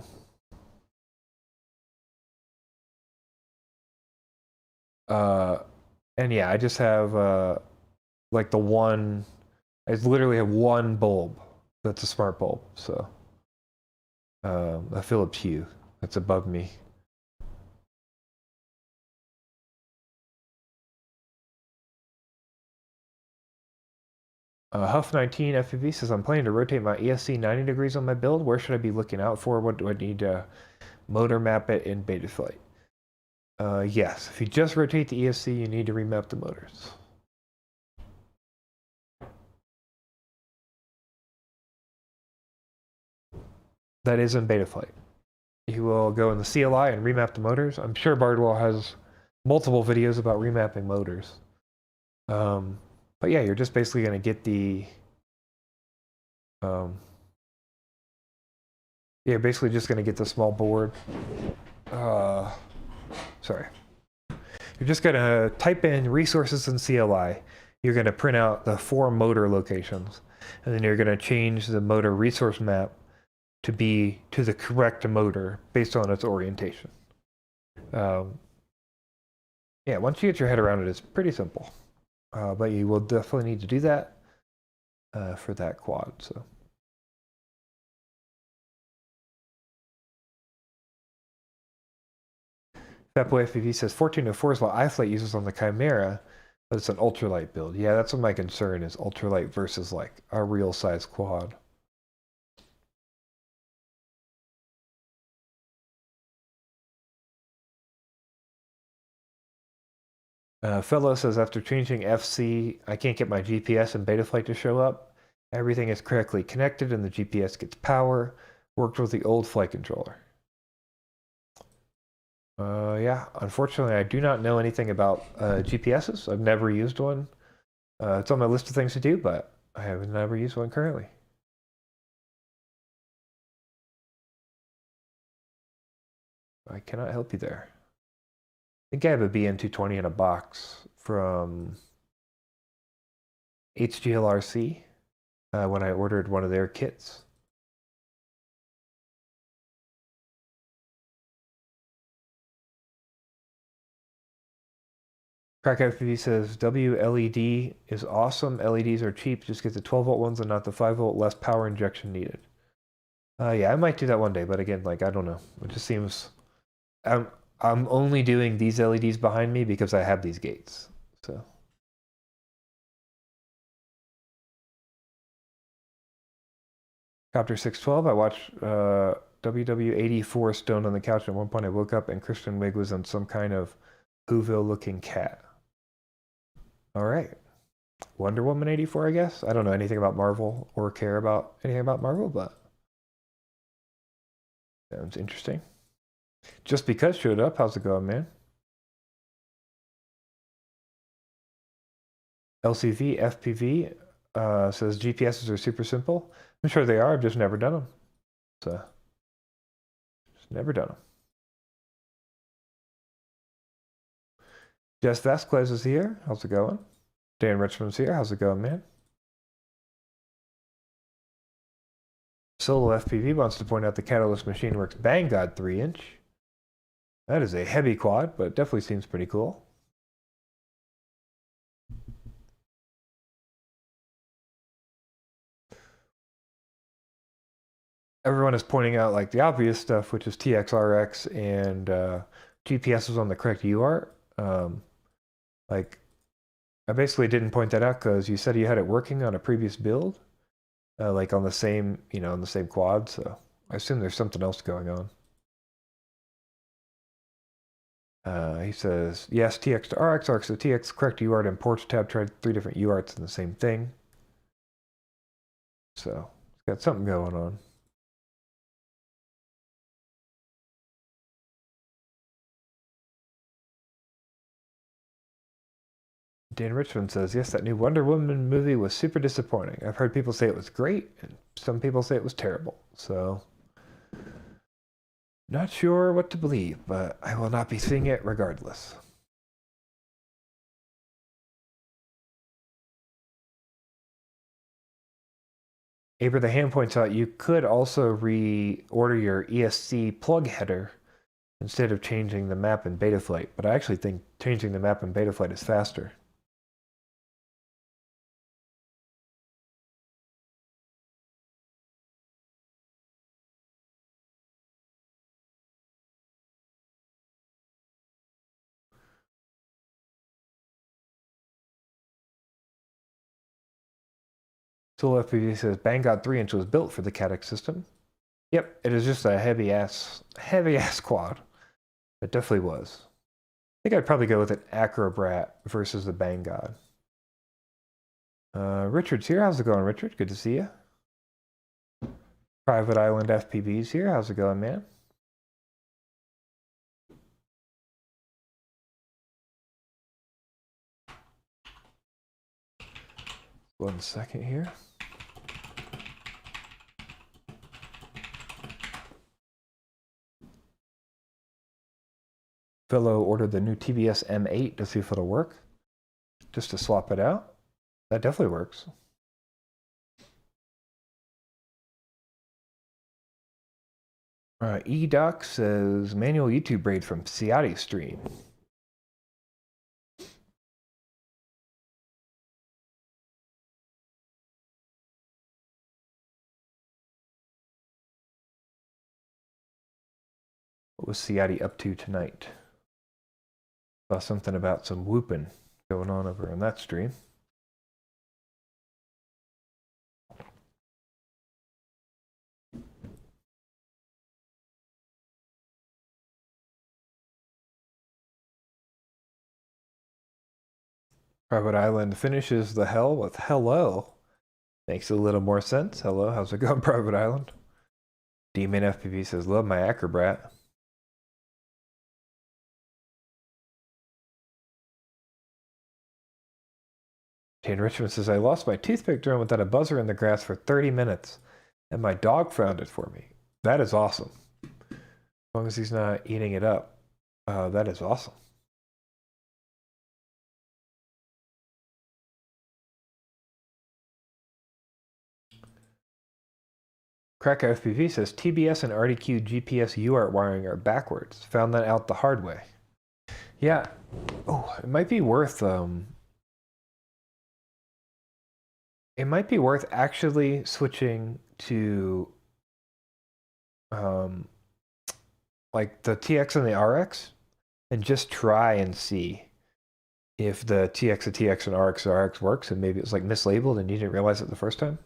And yeah, I just have like I literally have one bulb that's a smart bulb, so a Philips Hue that's above me. Huff 19 FPV says, I'm planning to rotate my ESC 90 degrees on my build. Where should I be looking out for? What do I need to motor map it in beta flight? Yes, if you just rotate the ESC, you need to remap the motors. That is in beta flight. You will go in the CLI and remap the motors. I'm sure Bardwell has multiple videos about remapping motors. But yeah, you're just basically going to get the... you're basically just going to get the small board. Sorry. You're just going to type in resources in CLI. You're going to print out the 4 motor locations. And then you're going to change the motor resource map to be to the correct motor based on its orientation. Yeah, once you get your head around it, it's pretty simple. But you will definitely need to do that for that quad. So. Fatboy FPV says 1404 is what iFlight uses on the Chimera, but it's an ultralight build. Yeah, that's what my concern is, ultralight versus like a real size quad. Fellow says, after changing FC, I can't get my GPS and Betaflight to show up. Everything is correctly connected and the GPS gets power. Worked with the old flight controller. Yeah, unfortunately, I do not know anything about GPSs. I've never used one. It's on my list of things to do, but I have never used one currently. I cannot help you there. I think I have a BN220 in a box from HGLRC when I ordered one of their kits. Crack FPV says, WLED is awesome. LEDs are cheap. Just get the 12-volt ones and not the 5-volt, less power injection needed. Yeah, I might do that one day, but again, like, I don't know. It just seems... I'm only doing these LEDs behind me because I have these gates. So... Copter 612, I watched WW84 stoned on the couch. At one point I woke up and Christian Wig was on some kind of Whoville-looking cat. All right. Wonder Woman 84, I guess. I don't know anything about Marvel or care about anything about Marvel, but sounds interesting. Just Because showed up. How's it going, man? LCV FPV says GPSs are super simple. I'm sure they are. I've just never done them. So, just never done them. Jess Vasquez is here. How's it going? Dan Richmond's here. How's it going, man? Solo FPV wants to point out the Catalyst Machine Works Bang God 3-inch. That is a heavy quad, but it definitely seems pretty cool. Everyone is pointing out like the obvious stuff, which is TXRX and GPS was on the correct UART. Like, I basically didn't point that out because you said you had it working on a previous build, like on the same, on the same quad. So I assume there's something else going on. He says, yes, TX to RX, RX to TX, correct UART and ports tab, tried 3 different UARTs in the same thing. So it's got something going on. Dan Richmond says, yes, that new Wonder Woman movie was super disappointing. I've heard people say it was great, and some people say it was terrible. So, not sure what to believe, but I will not be seeing it regardless. Aber the Hand points out you could also reorder your ESC plug header instead of changing the map in Betaflight, but I actually think changing the map in Betaflight is faster. Solo FPV says Banggood 3-inch was built for the Cadix system. Yep, it is just a heavy ass quad. It definitely was. I think I'd probably go with an Acrobrat versus the Banggood. Richard's here. How's it going, Richard? Good to see you. Private Island FPV's here. How's it going, man? One second here. Fellow ordered the new TBS M8 to see if it'll work. Just to swap it out. That definitely works. eDoc says manual YouTube braid from Ciati stream. What was Ciati up to tonight? Saw something about some whooping going on over on that stream. Private Island finishes the hell with hello. Makes a little more sense. Hello, how's it going, Private Island? Demon FPV says, love my Acrobrat. Jane Richmond says, I lost my toothpick drone without a buzzer in the grass for 30 minutes, and my dog found it for me. That is awesome. As long as he's not eating it up. That is awesome. Crack FPV says, TBS and RDQ GPS UART wiring are backwards. Found that out the hard way. Yeah. Oh, it might be worth... It might be worth actually switching to like the TX and the RX and just try and see if the TX to TX and RX to RX works, and maybe it was like mislabeled and you didn't realize it the first time.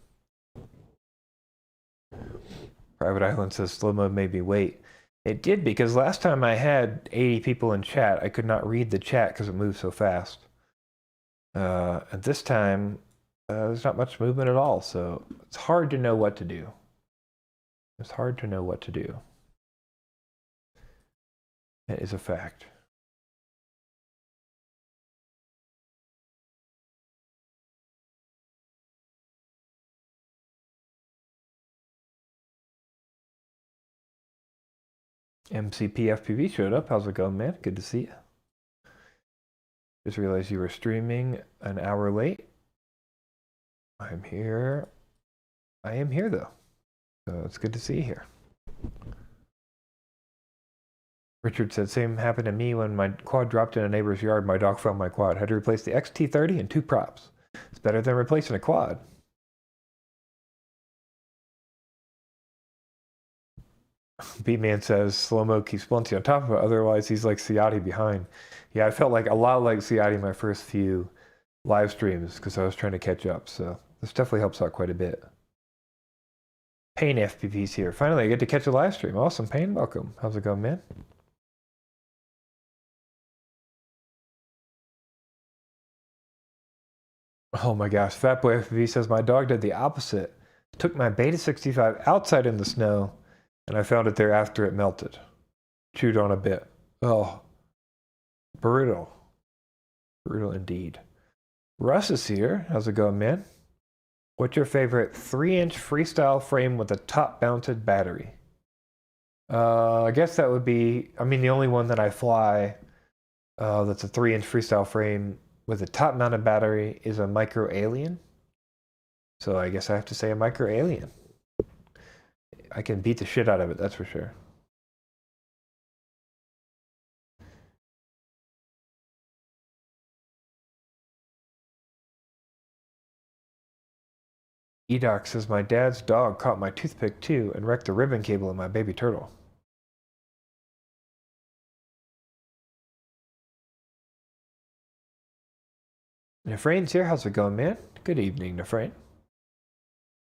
Private Island says slow mode made me wait. It did, because last time I had 80 people in chat, I could not read the chat because it moved so fast. And this time, there's not much movement at all, so it's hard to know what to do. It's hard to know what to do. That is a fact. MCP FPV showed up. How's it going, man? Good to see you. Just realized you were streaming an hour late. I'm here. I am here, though. So it's good to see you here. Richard said, same happened to me when my quad dropped in a neighbor's yard. My dog found my quad. Had to replace the XT30 and 2 props. It's better than replacing a quad. B-Man says, slow-mo keeps Blunty on top of it. Otherwise, he's like Ciati behind. Yeah, I felt like a lot like Ciati my first few live streams because I was trying to catch up. So this definitely helps out quite a bit. Payne FPV's here. Finally, I get to catch a live stream. Awesome, Payne. Welcome. How's it going, man? Oh my gosh. Fatboy FPV says, my dog did the opposite. Took my Beta 65 outside in the snow, and I found it there after it melted. Chewed on a bit. Oh, brutal. Brutal indeed. Russ is here. How's it going, man? What's your favorite 3-inch freestyle frame with a top-mounted battery? I guess that would be, I mean, the only one that I fly that's a 3-inch freestyle frame with a top-mounted battery is a Micro Alien. So I guess I have to say a Micro Alien. I can beat the shit out of it, that's for sure. eDoc says, my dad's dog caught my toothpick too and wrecked the ribbon cable in my baby turtle. Nefrain's here. How's it going, man? Good evening, Nefrain.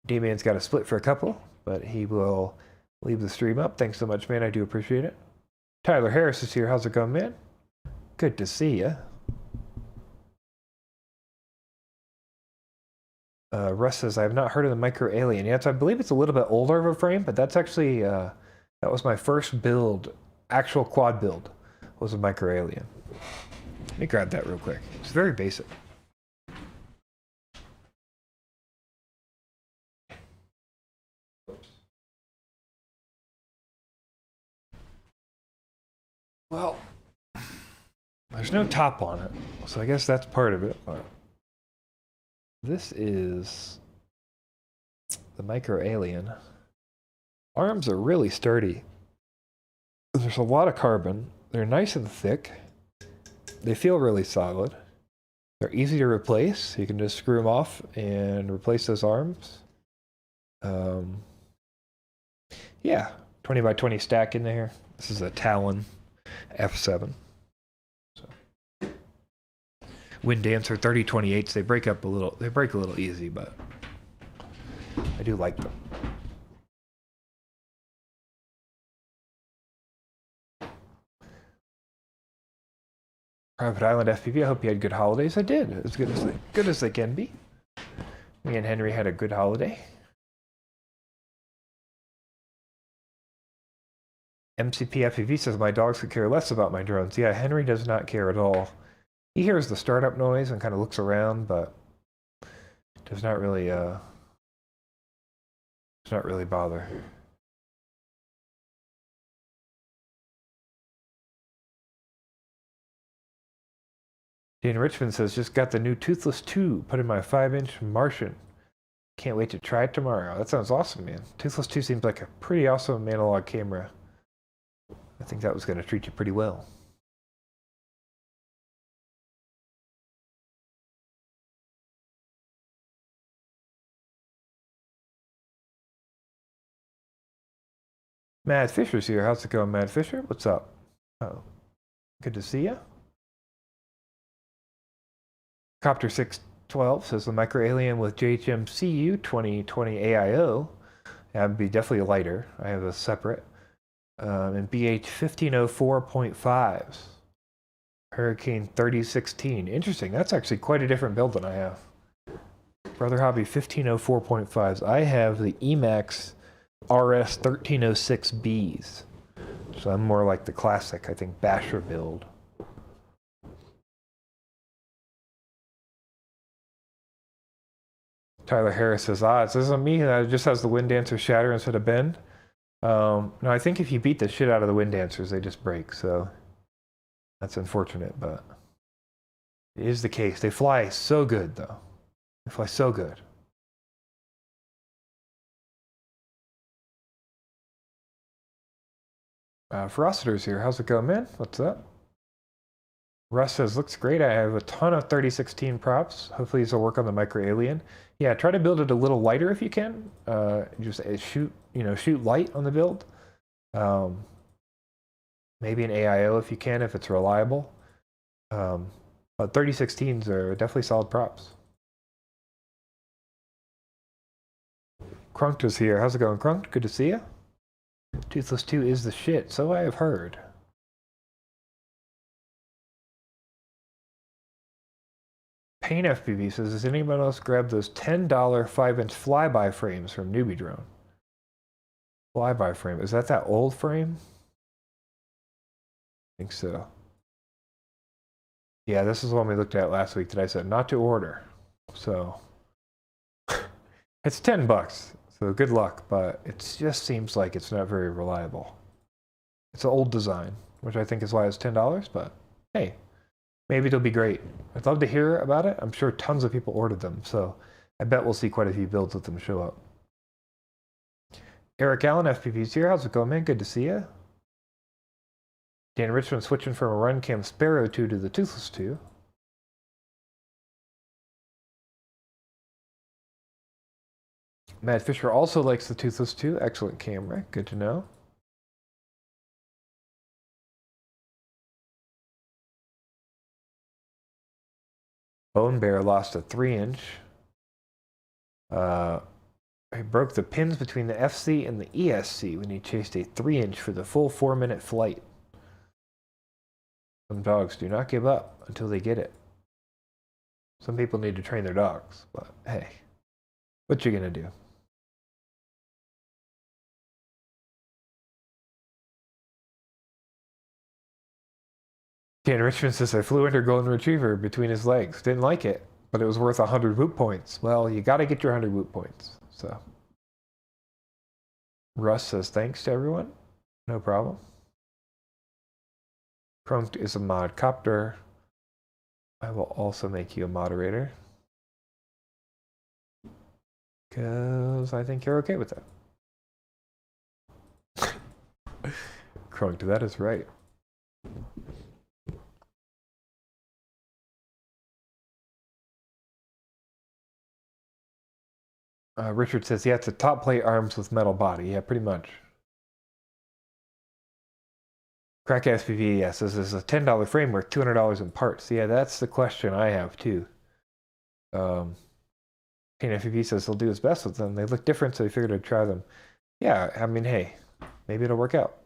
D-Man's got a split for a couple, but he will leave the stream up. Thanks so much, man. I do appreciate it. Tyler Harris is here. How's it going, man? Good to see you. Russ says, I have not heard of the Micro Alien yet. So I believe it's a little bit older of a frame, but that's actually, that was my first build, actual quad build, was a Micro Alien. Let me grab that real quick. It's very basic. Well, there's no top on it, so I guess that's part of it. But this is the Micro Alien. Arms are really sturdy. There's a lot of carbon. They're nice and thick. They feel really solid. They're easy to replace. You can just screw them off and replace those arms. Yeah, 20 by 20 stack in there. This is a Talon F7. So. Wind Dancer 3028s. They break up a little. They break a little easy, but I do like them. Private Island FPV, I hope you had good holidays. I did. As good as they can be. Me and Henry had a good holiday. MCP FPV says my dogs could care less about my drones. Yeah, Henry does not care at all. He hears the startup noise and kind of looks around, but does not really bother. Dan Richmond says, just got the new Toothless 2 put in my 5-inch Martian. Can't wait to try it tomorrow. That sounds awesome, man. Toothless 2 seems like a pretty awesome analog camera. I think that was going to treat you pretty well. Mad Fisher's here. How's it going, Mad Fisher? What's up? Oh, good to see you. Copter 612 says the Micro Alien with JHMCU 2020 AIO. That would be definitely lighter. I have a separate. And BH 1504.5s. Hurricane 3016. Interesting. That's actually quite a different build than I have. Brother Hobby 1504.5s. I have the Emax RS 1306Bs. So I'm more like the classic, I think, Basher build. Tyler Harris says, this isn't me. It just has the Wind Dancer shatter instead of bend. No, I think if you beat the shit out of the Wind Dancers, they just break. So that's unfortunate, but it is the case. They fly so good, though. They fly so good. Ferocitor's here. How's it going, man? What's up? Russ says, looks great. I have a ton of 3016 props. Hopefully these will work on the Micro Alien. Yeah, try to build it a little lighter if you can. Just shoot light on the build. Maybe an AIO if you can, if it's reliable. But 3016s are definitely solid props. Crunked is here. How's it going, Crunked? Good to see you. Toothless 2 is the shit, so I have heard. Pain FPV says, does anyone else grab those $10 5-inch flyby frames from Newbie Drone? Flyby frame. Is that old frame? I think so. Yeah, this is the one we looked at last week that I said not to order. So it's $10. So good luck, but it just seems like it's not very reliable. It's an old design, which I think is why it's $10, but hey, maybe it'll be great. I'd love to hear about it. I'm sure tons of people ordered them, so I bet we'll see quite a few builds with them show up. Eric Allen, FPV's here. How's it going, man? Good to see you. Dan Richmond switching from a Runcam Sparrow 2 to the Toothless 2. Mad Fisher also likes the Toothless 2. Excellent camera. Good to know. Bone Bear lost a 3-inch. I broke the pins between the FC and the ESC when he chased a 3-inch for the full 4-minute flight. Some dogs do not give up until they get it. Some people need to train their dogs, but hey, what you gonna do? Ken Richmond says, I flew under Golden Retriever between his legs. Didn't like it, but it was worth 100 Woot points. Well, you gotta get your 100 Woot points, so. Russ says, thanks to everyone. No problem. Crunked is a mod copter. I will also make you a moderator. Because I think you're okay with that. Crunked, that is right. Richard says, yeah, it's a top plate arms with metal body. Yeah, pretty much. Crack FPV, yes, this is a $10 framework, $200 in parts. Yeah, that's the question I have too. Ken FPV says he'll do his best with them. They look different, so he figured I'd try them. Yeah, I mean, hey, maybe it'll work out.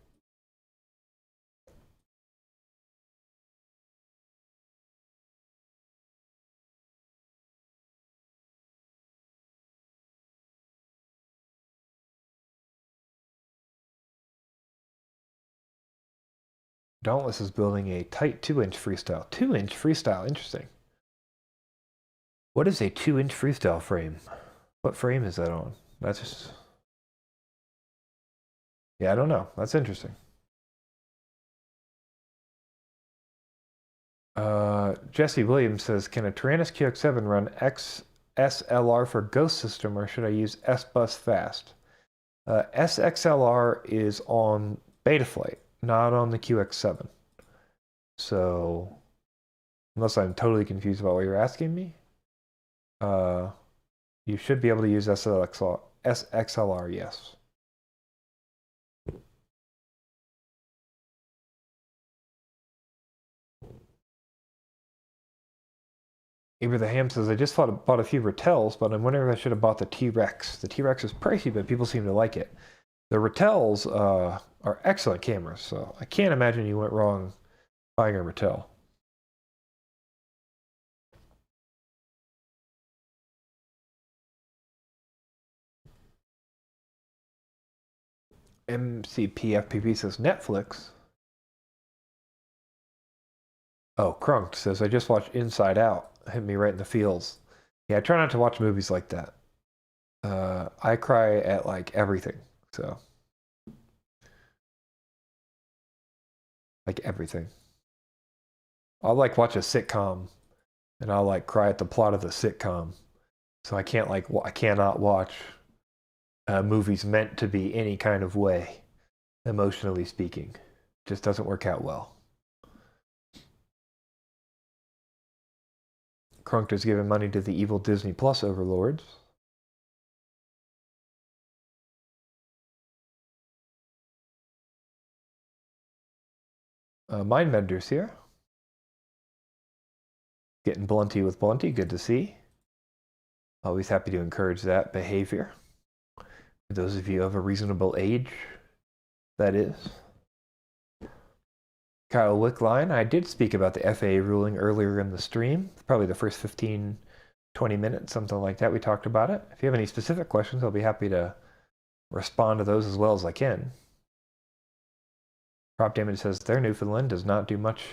Dauntless is building a tight 2-inch freestyle. 2-inch freestyle, interesting. What is a 2-inch freestyle frame? What frame is that on? That's just... Yeah, I don't know. That's interesting. Jesse Williams says, can a Tyrannus QX7 run XSLR for Ghost System, or should I use S-Bus Fast? SXLR is on Betaflight, not on the QX7. So, unless I'm totally confused about what you're asking me, you should be able to use SXLR, yes. Eber the Ham says, I just bought a few Rattels, but I'm wondering if I should have bought the T-Rex. The T-Rex is pricey, but people seem to like it. The Rattels are excellent cameras, so I can't imagine you went wrong buying a Rattel. MCP FPV says, Netflix. Oh, Crunked says, I just watched Inside Out. Hit me right in the feels. Yeah, I try not to watch movies like that. I cry at like everything, so. Like everything. I'll like watch a sitcom and I'll like cry at the plot of the sitcom. So I cannot watch movies meant to be any kind of way, emotionally speaking. It just doesn't work out well. Crunked has given money to the evil Disney Plus overlords. Mind Vendors here. Getting blunty with Blunty, good to see. Always happy to encourage that behavior. For those of you of a reasonable age, that is. Kyle Wickline, I did speak about the FAA ruling earlier in the stream. Probably the first 15, 20 minutes, something like that. We talked about it. If you have any specific questions, I'll be happy to respond to those as well as I can. Prop Damage says their Newfoundland does not do much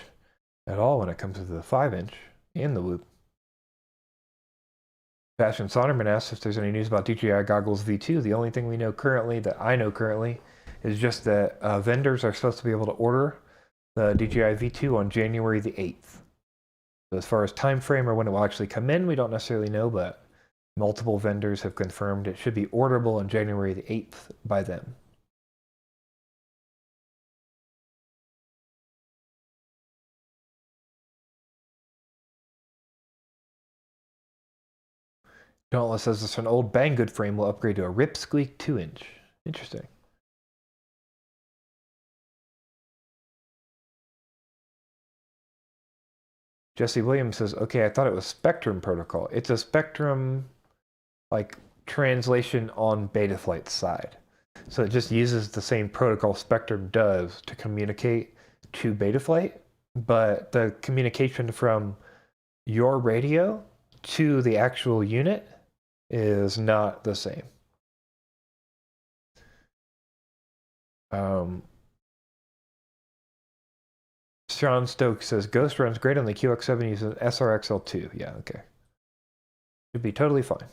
at all when it comes to the 5-inch and the Whoop. Bastion Sonderman asks if there's any news about DJI Goggles V2. The only thing we know currently, that I know currently, is just that vendors are supposed to be able to order the DJI V2 on January the 8th. So as far as time frame or when it will actually come in, we don't necessarily know, but multiple vendors have confirmed it should be orderable on January the 8th by them. Dauntless says this an old Banggood frame will upgrade to a Rip Squeak 2-inch. Interesting. Jesse Williams says, okay, I thought it was Spectrum protocol. It's a Spectrum, like translation on Betaflight's side. So it just uses the same protocol Spectrum does to communicate to Betaflight, but the communication from your radio to the actual unit is not the same. Sean Stokes says Ghost runs great on the QX7 using SRXL2. Yeah, okay. Should be totally fine.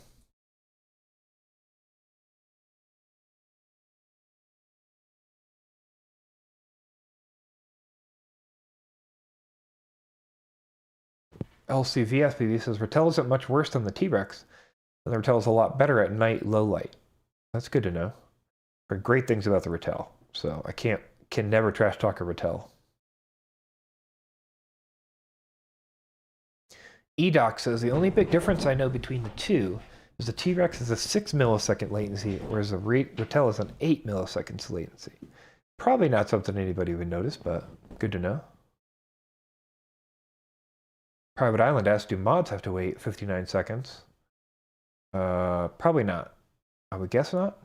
LCV FPV says Ratel isn't much worse than the T-Rex, and the Ratel is a lot better at night low light. That's good to know. There are great things about the Ratel, so I can never trash talk a Ratel. EDOC says the only big difference I know between the two is the T-Rex is a 6 millisecond latency, whereas the Ratel is an 8 milliseconds latency. Probably not something anybody would notice, but good to know. Private Island asks, do mods have to wait 59 seconds? Probably not. I would guess not.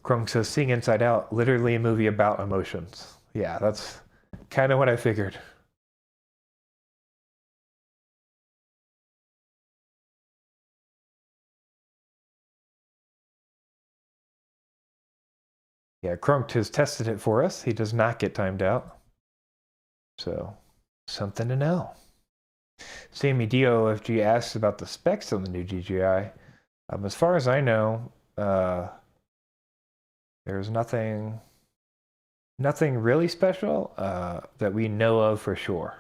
Krunk says, seeing Inside Out, literally a movie about emotions. Yeah, that's kind of what I figured. Yeah, Krunk has tested it for us. He does not get timed out. So, something to know. Sammy DOFG asks about the specs on the new DJI. As far as I know, there's nothing really special that we know of for sure.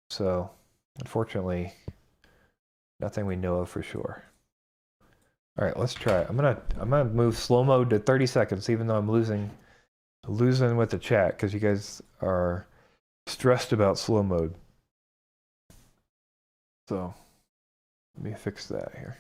So, unfortunately, nothing we know of for sure. All right, let's try it. I'm gonna move slow mode to 30 seconds, even though I'm losing with the chat because you guys are stressed about slow mode. So let me fix that here.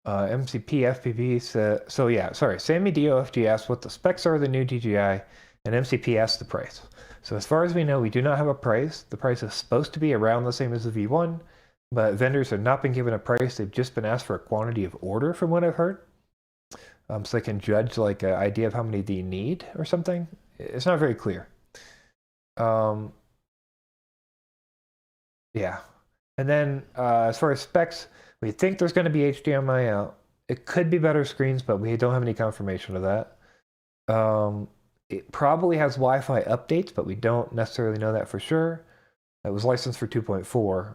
MCP FPV said, so yeah, sorry. Sammy DOFG asked what the specs are of the new DJI, and MCP asked the price. So as far as we know, we do not have a price. The price is supposed to be around the same as the V1, but vendors have not been given a price. They've just been asked for a quantity of order from what I've heard. So they can judge like an idea of how many they need or something. It's not very clear. Yeah. And then as far as specs, we think there's going to be HDMI out. It could be better screens, but we don't have any confirmation of that. It probably has Wi-Fi updates, but we don't necessarily know that for sure. It was licensed for 2.4.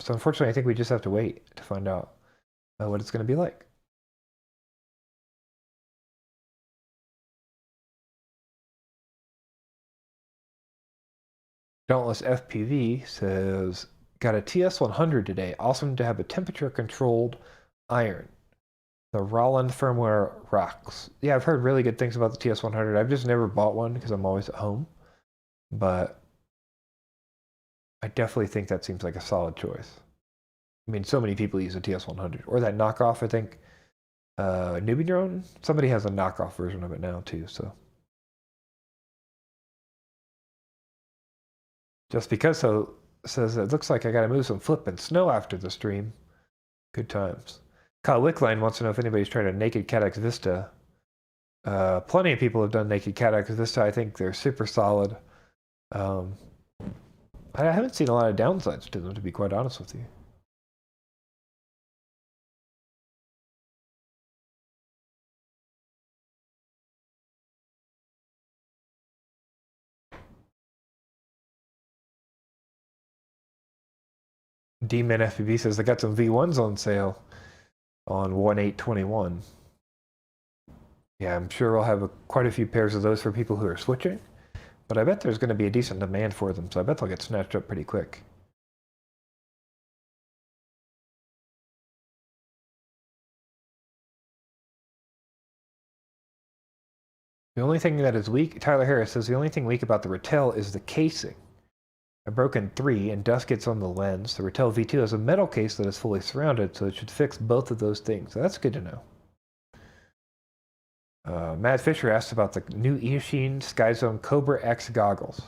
So unfortunately, I think we just have to wait to find out what it's going to be like. Dauntless FPV says, got a TS100 today. Awesome to have a temperature-controlled iron. The Roland firmware rocks. Yeah, I've heard really good things about the TS100. I've just never bought one because I'm always at home. But I definitely think that seems like a solid choice. I mean, so many people use the TS100. Or that knockoff, I think. Newbie Drone? Somebody has a knockoff version of it now, too, so. Just because so says it looks like I gotta move some flippin' snow after the stream. Good times. Kyle Wickline wants to know if anybody's tried a Naked Cat Vista. Plenty of people have done Naked Cat Vista. I think they're super solid. I haven't seen a lot of downsides to them, to be quite honest with you. D-Man FPV says they got some V1s on sale on 1/8/21. Yeah, I'm sure we'll have quite a few pairs of those for people who are switching. But I bet there's going to be a decent demand for them, so I bet they'll get snatched up pretty quick. The only thing that is weak, Tyler Harris says, the only thing weak about the Ratel is the casing. I broke in 3, and dust gets on the lens. The Ratel V2 has a metal case that is fully surrounded, so it should fix both of those things. So that's good to know. Matt Fisher asked about the new Eachine SkyZone Cobra X goggles.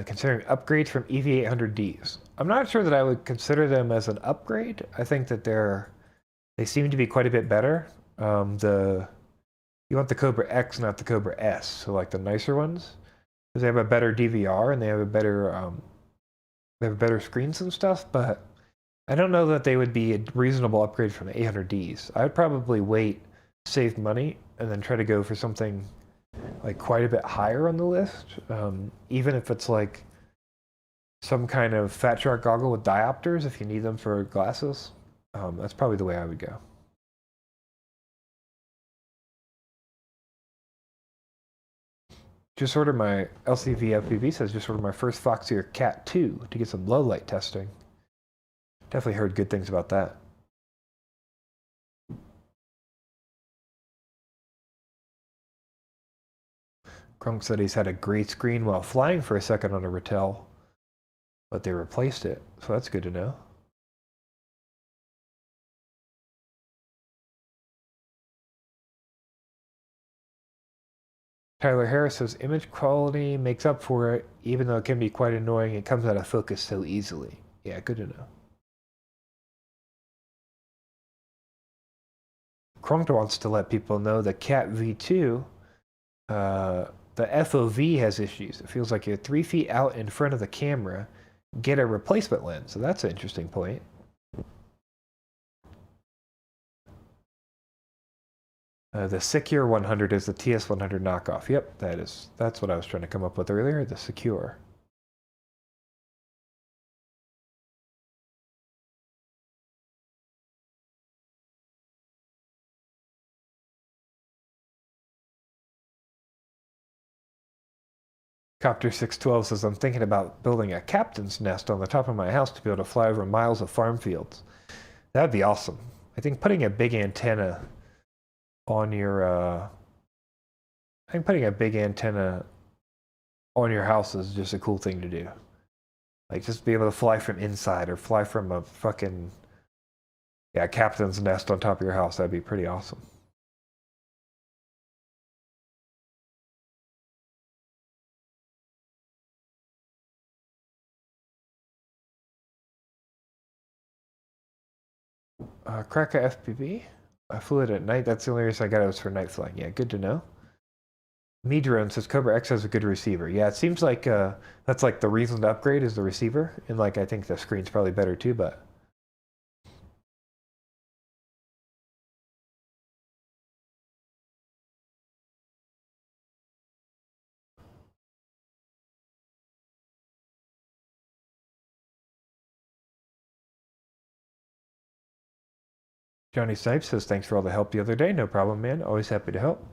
Considering upgrades from EV800Ds. I'm not sure that I would consider them as an upgrade. I think that they seem to be quite a bit better. You want the Cobra X, not the Cobra S, so like the nicer ones, because they have a better DVR and they have better screens and stuff. But I don't know that they would be a reasonable upgrade from the 800Ds. I would probably wait, save money, and then try to go for something like quite a bit higher on the list, even if it's like some kind of Fat Shark goggle with diopters if you need them for glasses. That's probably the way I would go. Just ordered my LCV FPV says just ordered my first Foxeer Cat 2 to get some low light testing. Definitely heard good things about that. Krunk said he's had a great screen while flying for a second on a Ratel, but they replaced it, so that's good to know. Tyler Harris says image quality makes up for it, even though it can be quite annoying. It comes out of focus so easily. Yeah, good to know. Krunk wants to let people know the Cat V2, the FOV has issues. It feels like you're 3 feet out in front of the camera, get a replacement lens. So that's an interesting point. The Secure 100 is the TS100 knockoff. Yep, that's what I was trying to come up with earlier, the Secure. Copter 612 says, I'm thinking about building a captain's nest on the top of my house to be able to fly over miles of farm fields. That'd be awesome. I think putting a big antenna on your house is just a cool thing to do. Like just be able to fly from inside or fly from a fucking captain's nest on top of your house. That'd be pretty awesome. Kraka FPV. I flew it at night. That's the only reason I got it was for night flying. Yeah, good to know. Drone says Cobra X has a good receiver. Yeah, it seems like that's like the reason to upgrade is the receiver. And like I think the screen's probably better too, but Johnny Snipes says thanks for all the help the other day. No problem, man. Always happy to help.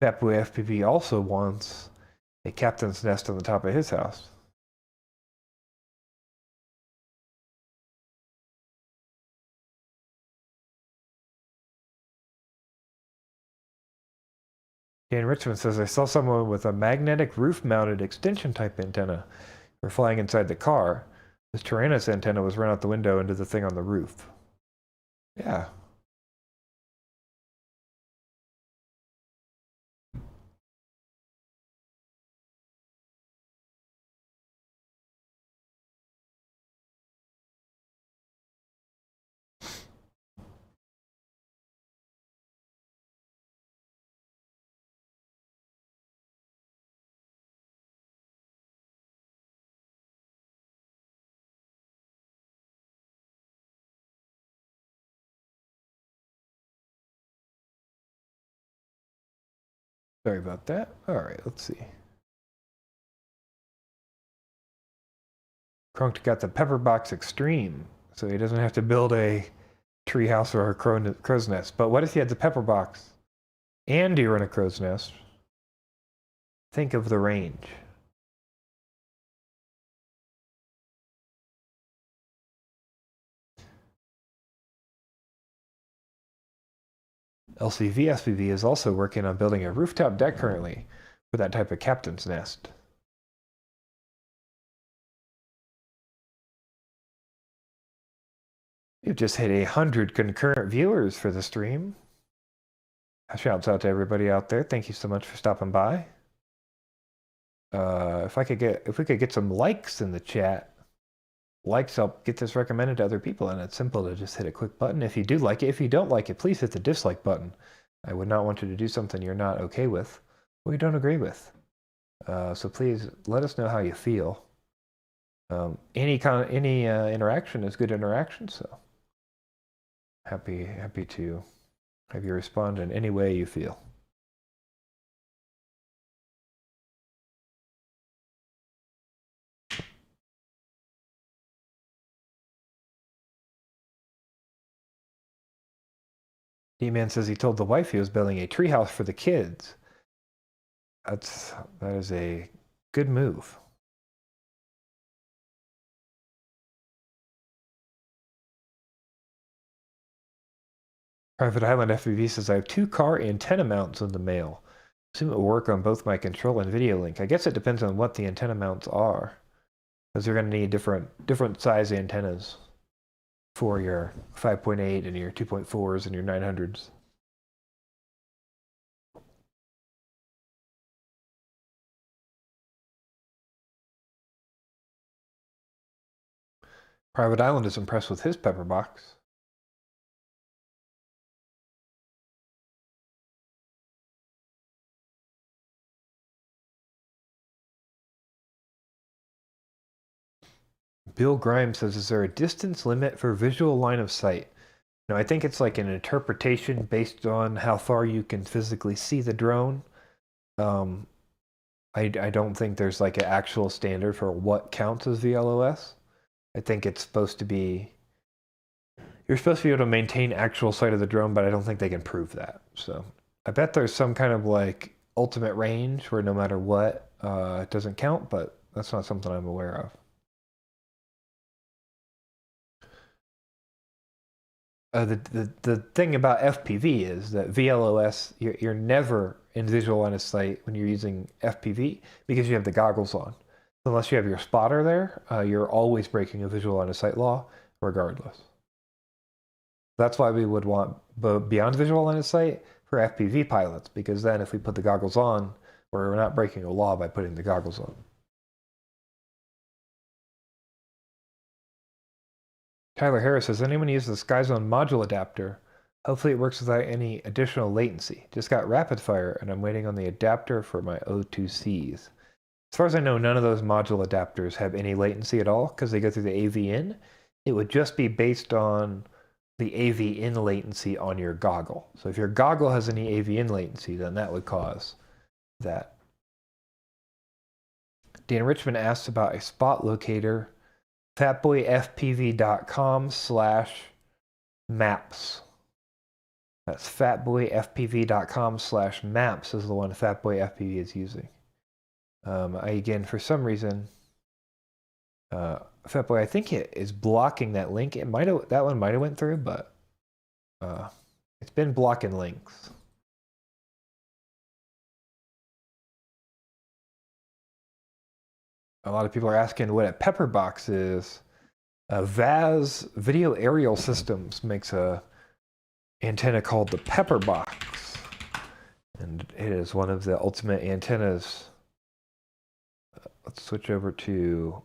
That boy FPV also wants a captain's nest on the top of his house. Dan Richmond says, I saw someone with a magnetic roof-mounted extension type antenna for flying inside the car. This Tyrannus antenna was run out the window into the thing on the roof. Yeah. Sorry about that. All right, let's see. Krunk got the Pepperbox Extreme, so he doesn't have to build a treehouse or a crow's nest. But what if he had the Pepperbox and you run a crow's nest? Think of the range. LCV FPV is also working on building a rooftop deck currently for that type of captain's nest. You've just hit 100 concurrent viewers for the stream. Shouts out to everybody out there. Thank you so much for stopping by. If we could get some likes in the chat, likes help get this recommended to other people, and it's simple to just hit a quick button if you do like it. If you don't like it, please hit the dislike button. I would not want you to do something you're not okay with or you don't agree with. So please let us know how you feel. Any interaction is good interaction, so happy to have you respond in any way you feel. D-Man says he told the wife he was building a treehouse for the kids. That is a good move. Private Island FPV says I have 2 car antenna mounts in the mail. Assume it will work on both my control and video link. I guess it depends on what the antenna mounts are, because you're going to need different size antennas for your 5.8 and your 2.4s and your 900s. Private Island is impressed with his pepper box. Bill Grimes says, is there a distance limit for visual line of sight? No, I think it's like an interpretation based on how far you can physically see the drone. I don't think there's like an actual standard for what counts as VLOS. I think it's supposed to be, you're supposed to be able to maintain actual sight of the drone, but I don't think they can prove that. So I bet there's some kind of like ultimate range where no matter what, it doesn't count, but that's not something I'm aware of. The thing about FPV is that VLOS, you're never in visual line of sight when you're using FPV because you have the goggles on. Unless you have your spotter there, you're always breaking a visual line of sight law regardless. That's why we would want beyond visual line of sight for FPV pilots, because then if we put the goggles on, we're not breaking a law by putting the goggles on. Tyler Harris says, anyone use the SkyZone module adapter? Hopefully it works without any additional latency. Just got rapid fire and I'm waiting on the adapter for my O2Cs. As far as I know, none of those module adapters have any latency at all because they go through the AV in. It would just be based on the AV in latency on your goggle. So if your goggle has any AV in latency, then that would cause that. Dan Richmond asks about a spot locator. fatboyfpv.com/maps. That's fatboyfpv.com/maps is the one Fatboy FPV is using. Again, for some reason, Fatboy, I think it is blocking that link. That one might have went through, but it's been blocking links. A lot of people are asking what a pepper box is. VAS Video Aerial Systems makes a antenna called the pepper box, and it is one of the ultimate antennas. Let's switch over to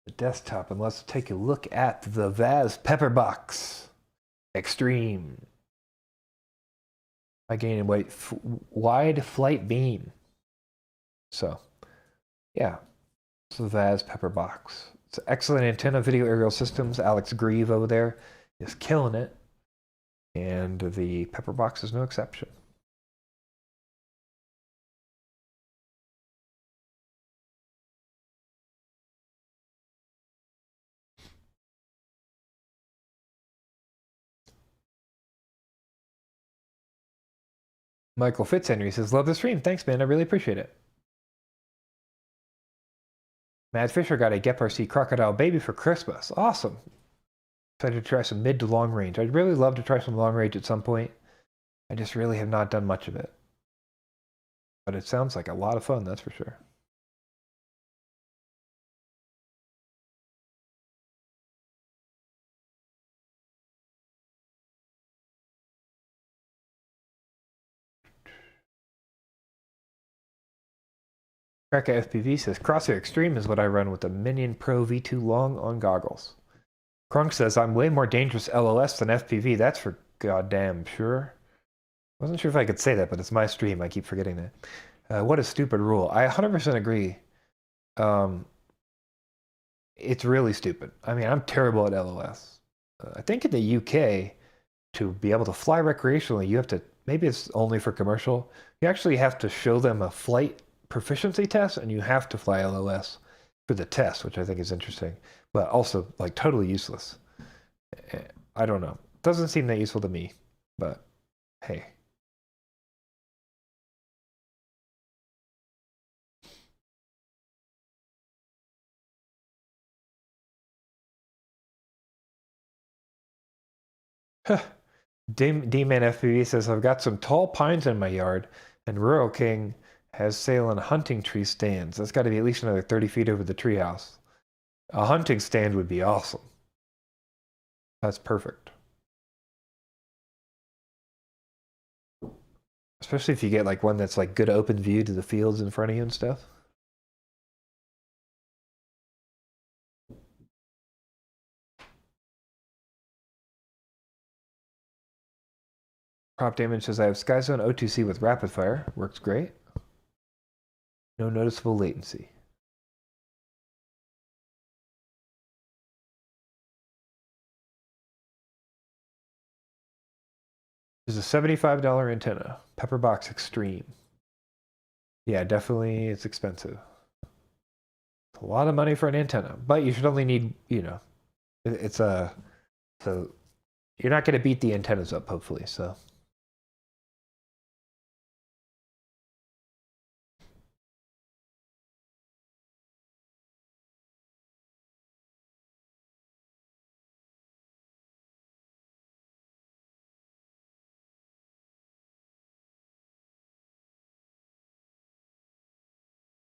the desktop and let's take a look at the VAS pepper box Extreme. High gain and wide flight beam. So, yeah, it's the VAS pepper box. It's an excellent antenna, Video Aerial Systems. Alex Grieve over there is killing it. And the pepper box is no exception. Michael Fitzhenry says, love the stream. Thanks, man. I really appreciate it. Mad Fisher got a Gep RC crocodile baby for Christmas. Awesome. Excited to try some mid to long range. I'd really love to try some long range at some point. I just really have not done much of it. But it sounds like a lot of fun, that's for sure. Kraka FPV says, Crosshair Extreme is what I run with the Minion Pro V2 Long on goggles. Krunk says, I'm way more dangerous LOS than FPV. That's for goddamn sure. Wasn't sure if I could say that, but it's my stream. I keep forgetting that. What a stupid rule. I 100% agree. It's really stupid. I mean, I'm terrible at LOS. I think in the UK, to be able to fly recreationally, you have to, maybe it's only for commercial, you actually have to show them a flight proficiency test, and you have to fly LOS for the test, which I think is interesting, but also like totally useless. I don't know. Doesn't seem that useful to me, but hey. D-Man FPV says, I've got some tall pines in my yard, and Rural King has sale on hunting tree stands. That's got to be at least another 30 feet over the treehouse. A hunting stand would be awesome. That's perfect. Especially if you get like one that's like good open view to the fields in front of you and stuff. Prop Damage says, I have Skyzone O2C with rapid fire. Works great. No noticeable latency. There's a $75 antenna. Pepperbox Extreme. Yeah, definitely it's expensive. It's a lot of money for an antenna, but you should only need, you know, it's a, so you're not going to beat the antennas up, hopefully, so.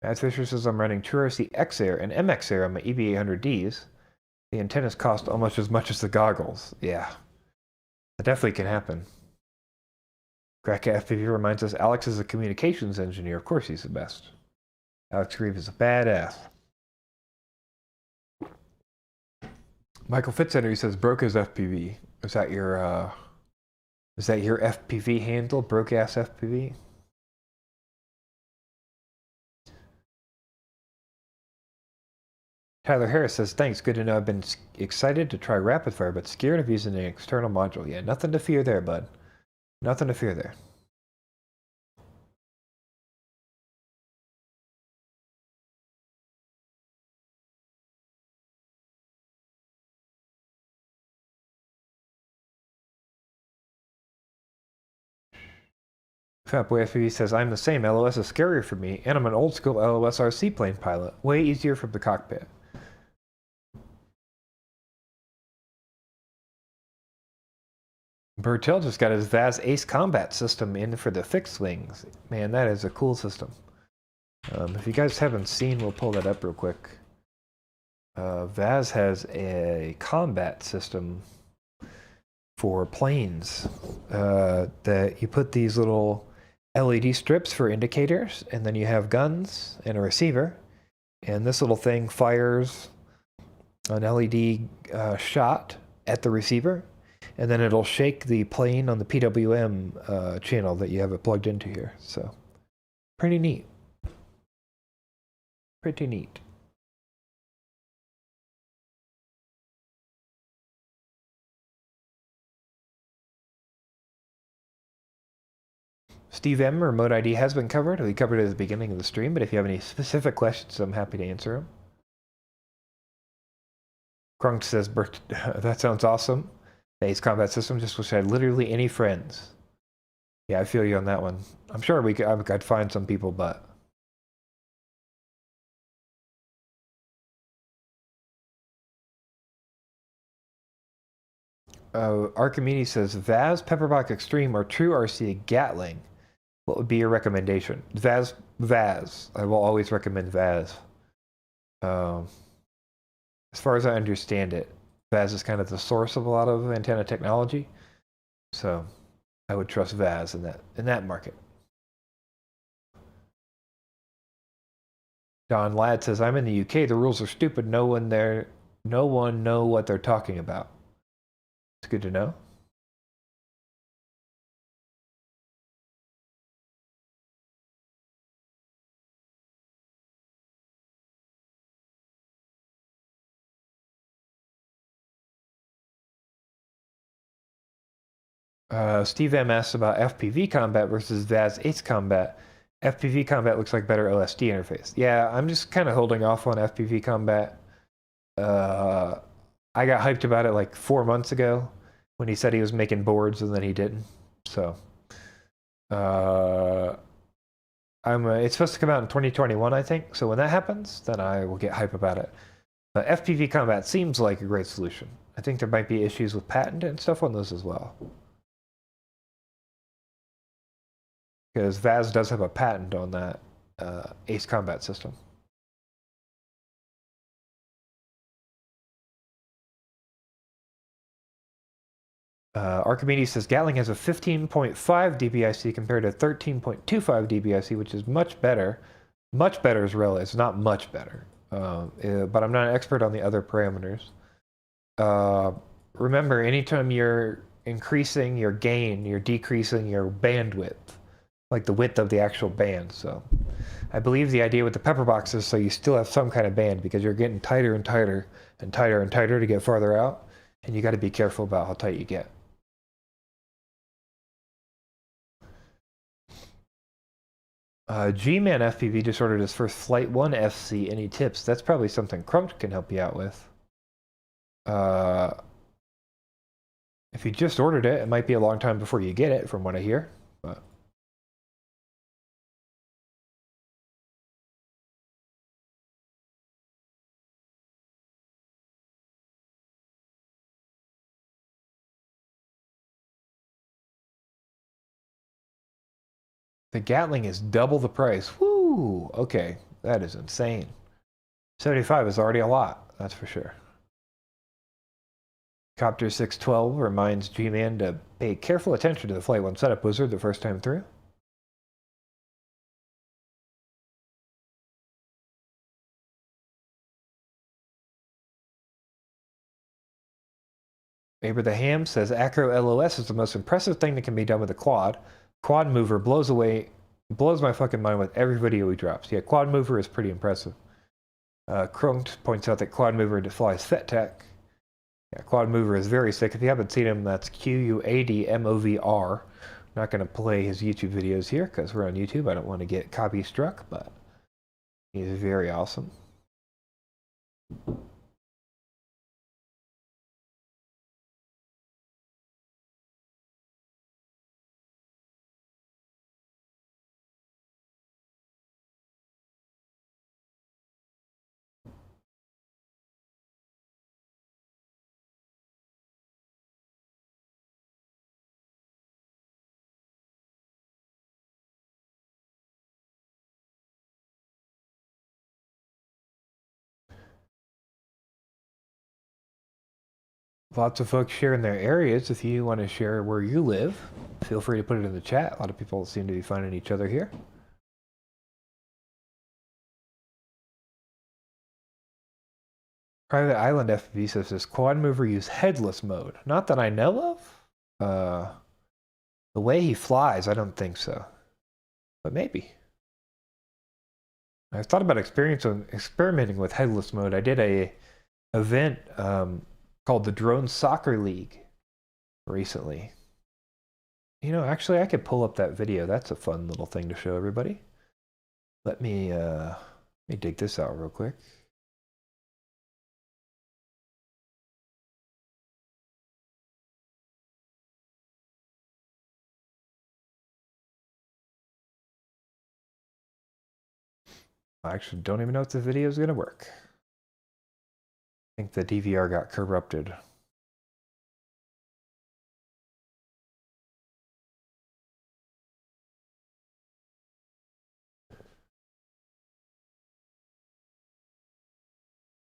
Matt Fisher says, I'm running TrueRC X-Air and MX-Air on my EB800Ds. The antennas cost almost as much as the goggles. Yeah, that definitely can happen. Graka FPV reminds us Alex is a communications engineer. Of course he's the best. Alex Grieve is a badass. Michael Fitzhenry says, broke his FPV. Is that your FPV handle? Broke ass FPV? Tyler Harris says, thanks, good to know. I've been excited to try rapid fire, but scared of using an external module. Yeah, nothing to fear there, bud. Nothing to fear there. Fatboy FPV says, I'm the same. LOS is scarier for me, and I'm an old school LOS RC plane pilot. Way easier from the cockpit. Bertel just got his Vaz Ace combat system in for the fixed wings. Man, that is a cool system. If you guys haven't seen, we'll pull that up real quick. Vaz has a combat system for planes that you put these little LED strips for indicators, and then you have guns and a receiver, and this little thing fires an LED shot at the receiver, and then it'll shake the plane on the PWM channel that you have it plugged into here. So pretty neat. Pretty neat. Steve M, remote ID has been covered. We covered it at the beginning of the stream, but if you have any specific questions, I'm happy to answer them. Krunk says, that sounds awesome. The Ace combat system, just wish I had literally any friends. Yeah, I feel you on that one. I'm sure I'd find some people, but Archimedes says Vaz, Pepperbox Extreme, or True RC Gatling. What would be your recommendation? Vaz. I will always recommend Vaz. As far as I understand it, Vaz is kind of the source of a lot of antenna technology. So I would trust Vaz in that market. Don Ladd says, I'm in the UK. The rules are stupid. No one know what they're talking about. It's good to know. Steve M asks about FPV combat versus Vaz Ace combat. FPV combat looks like better OSD interface. Yeah, I'm just kind of holding off on FPV combat. I got hyped about it like 4 months ago when he said he was making boards and then he didn't. So, it's supposed to come out in 2021, I think. So when that happens, then I will get hype about it. But FPV combat seems like a great solution. I think there might be issues with patent and stuff on those as well. Because Vaz does have a patent on that Ace combat system. Archimedes says Gatling has a 15.5 dBIC compared to 13.25 dBIC, which is much better. Much better is relative. It's not much better. But I'm not an expert on the other parameters. Remember, anytime you're increasing your gain, you're decreasing your bandwidth, like the width of the actual band. So I believe the idea with the pepper box is so you still have some kind of band because you're getting tighter and tighter and tighter and tighter to get farther out. And you got to be careful about how tight you get. G-Man FPV just ordered his first Flight 1 FC. Any tips? That's probably something Crump can help you out with. If you just ordered it, it might be a long time before you get it, from what I hear. But the Gatling is double the price. Woo! Okay, that is insane. 75 is already a lot, that's for sure. Copter 612 reminds G-Man to pay careful attention to the Flight 1 setup wizard the first time through. Aber the Ham says Acro LOS is the most impressive thing that can be done with a quad. Quad mover blows my fucking mind with every video he drops. Yeah, quad mover is pretty impressive. Krunk points out that quad mover flies FetTech. Yeah, quad mover is very sick. If you haven't seen him, that's QUADMOVR. I'm not going to play his YouTube videos here because we're on YouTube. I don't want to get copy struck, but he's very awesome. Lots of folks sharing their areas. If you want to share where you live, feel free to put it in the chat. A lot of people seem to be finding each other here. Private Island FPV says this quad mover use headless mode. Not that I know of. The way he flies, I don't think so. But maybe. I've thought about experimenting with headless mode. I did a event called the Drone Soccer League recently. You know, actually, I could pull up that video. That's a fun little thing to show everybody. Let me dig this out real quick. I actually don't even know if the video is going to work. I think the DVR got corrupted.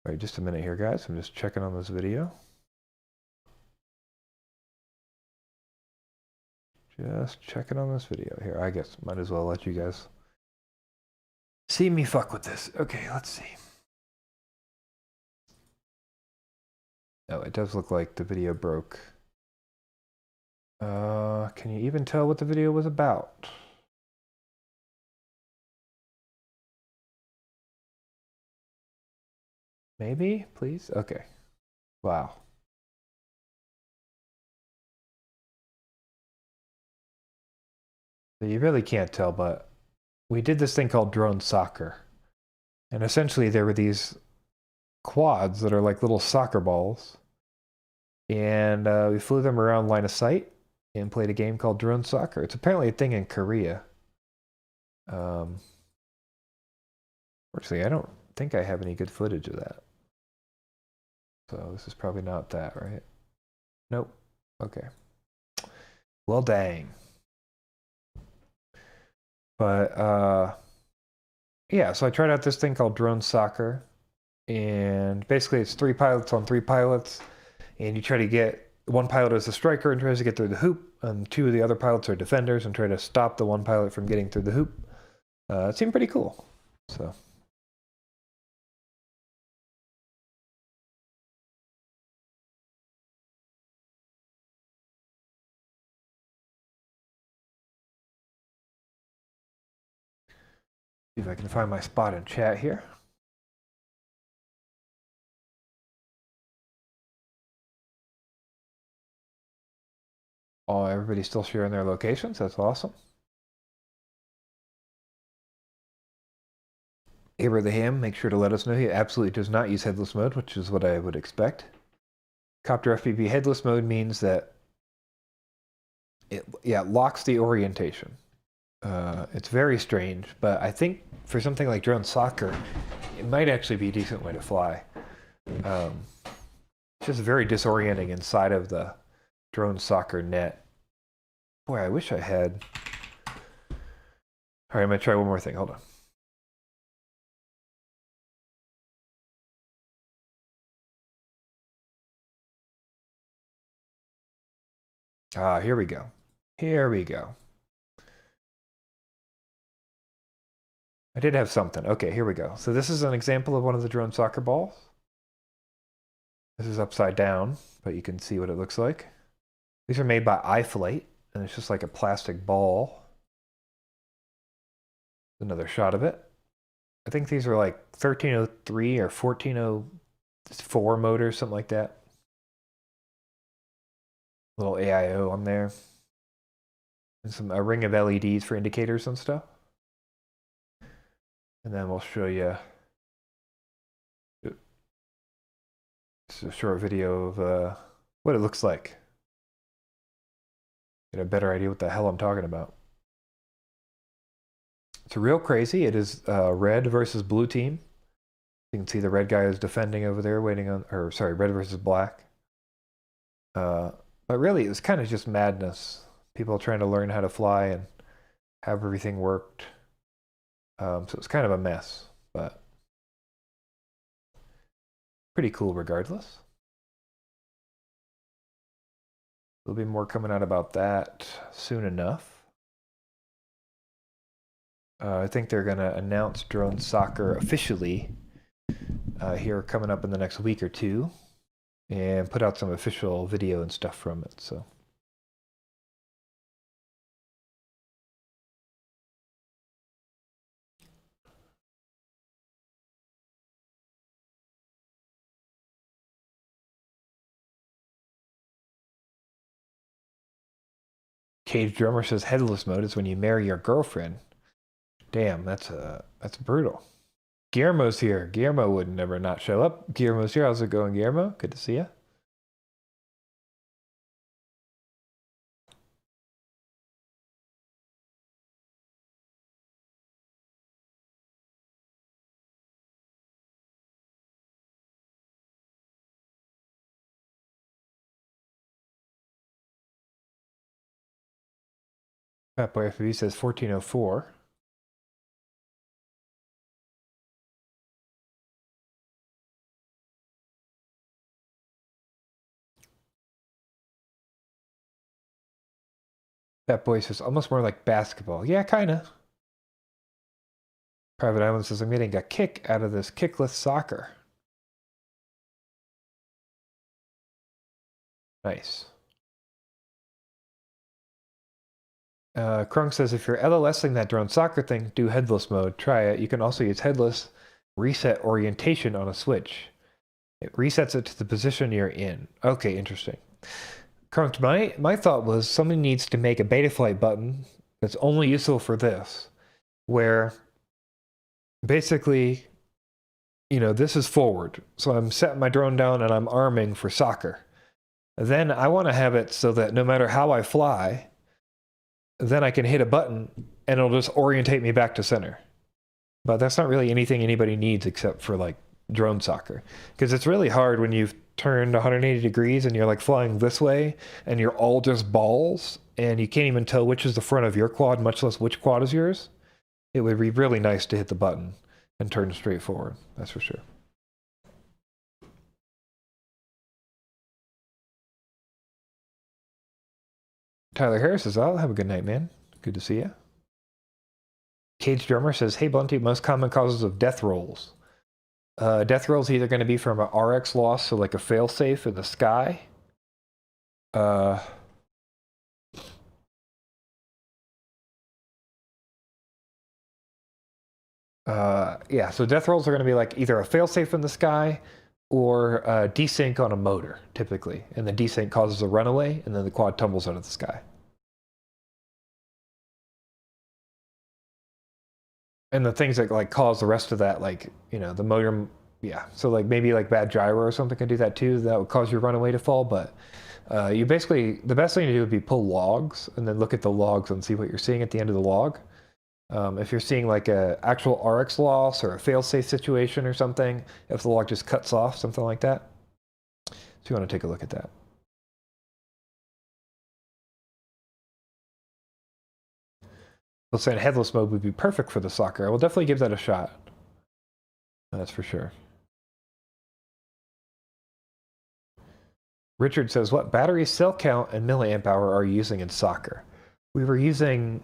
All right, just a minute here, guys. I'm just checking on this video. Just checking on this video here. I guess might as well let you guys see me fuck with this. Okay, let's see. Oh, it does look like the video broke. Can you even tell what the video was about? Maybe, please? Okay. Wow. So you really can't tell, but we did this thing called drone soccer. And essentially there were these quads that are like little soccer balls. And we flew them around line of sight and played a game called drone soccer. It's apparently a thing in Korea. Fortunately, I don't think I have any good footage of that. So this is probably not that, right? Nope. Okay. Well, dang. But yeah, so I tried out this thing called drone soccer, and basically it's 3 pilots on 3 pilots, and you try to get one pilot as a striker and tries to get through the hoop, and 2 of the other pilots are defenders and try to stop the one pilot from getting through the hoop. It seemed pretty cool. So. See if I can find my spot in chat here. Oh, everybody's still sharing their locations. That's awesome. Aber the Ham, make sure to let us know. He absolutely does not use headless mode, which is what I would expect. Copter FPV headless mode means that it locks the orientation. It's very strange, but I think for something like drone soccer, it might actually be a decent way to fly. It's just very disorienting inside of the drone soccer net. Boy, I wish I had. All right, I'm gonna try one more thing. Hold on. Here we go. Here we go. I did have something. Okay, here we go. So this is an example of one of the drone soccer balls. This is upside down, but you can see what it looks like. These are made by iFlight, and it's just like a plastic ball. Another shot of it. I think these are like 1303 or 1404 motors, something like that. Little AIO on there. And a ring of LEDs for indicators and stuff. And then we'll show you just a short video of what it looks like. Get a better idea what the hell I'm talking about. It's real crazy. It is red versus blue team. You can see the red guy is defending over there, waiting on, or sorry, red versus black. But really, it's kind of just madness. People trying to learn how to fly and have everything worked. So it's kind of a mess, but pretty cool regardless. There'll be more coming out about that soon enough. I think they're going to announce drone soccer officially here coming up in the next week or two and put out some official video and stuff from it. So. Cage Drummer says headless mode is when you marry your girlfriend. Damn, that's brutal. Guillermo's here. Guillermo would never not show up. Guillermo's here. How's it going, Guillermo? Good to see you. Fat Boy FPV says 1404. That boy says almost more like basketball. Yeah, kinda. Private Island says I'm getting a kick out of this kickless soccer. Nice. Krunk says if you're LLSing that drone soccer thing, do headless mode. Try it. You can also use headless reset orientation on a switch. It resets it to the position you're in. Okay, interesting. Krunk, my thought was someone needs to make a Betaflight button that's only useful for this, where basically, you know, this is forward. So I'm setting my drone down and I'm arming for soccer. Then I want to have it so that no matter how I fly, then I can hit a button and it'll just orientate me back to center. But that's not really anything anybody needs except for like drone soccer. Because it's really hard when you've turned 180 degrees and you're like flying this way and you're all just balls and you can't even tell which is the front of your quad, much less which quad is yours. It would be really nice to hit the button and turn straight forward. That's for sure. Tyler Harris says, "I'll have a good night, man. Good to see you." Cage Drummer says, "Hey, Bunty, most common causes of death rolls. Death rolls either going to be from an RX loss, so like a failsafe in the sky. Yeah, so death rolls are going to be like either a failsafe in the sky or desync on a motor, typically. And the desync causes a runaway, and then the quad tumbles out of the sky. And the things that like cause the rest of that, like, you know, the motor, yeah. So like maybe like bad gyro or something can do that too. That would cause your runaway to fall. But you basically, the best thing to do would be pull logs and then look at the logs and see what you're seeing at the end of the log. If you're seeing like a actual RX loss or a failsafe situation or something, if the log just cuts off, something like that. So you want to take a look at that. Well, saying headless mode would be perfect for the soccer. I will definitely give that a shot. That's for sure. Richard says, what battery cell count and milliamp hour are you using in soccer? We were using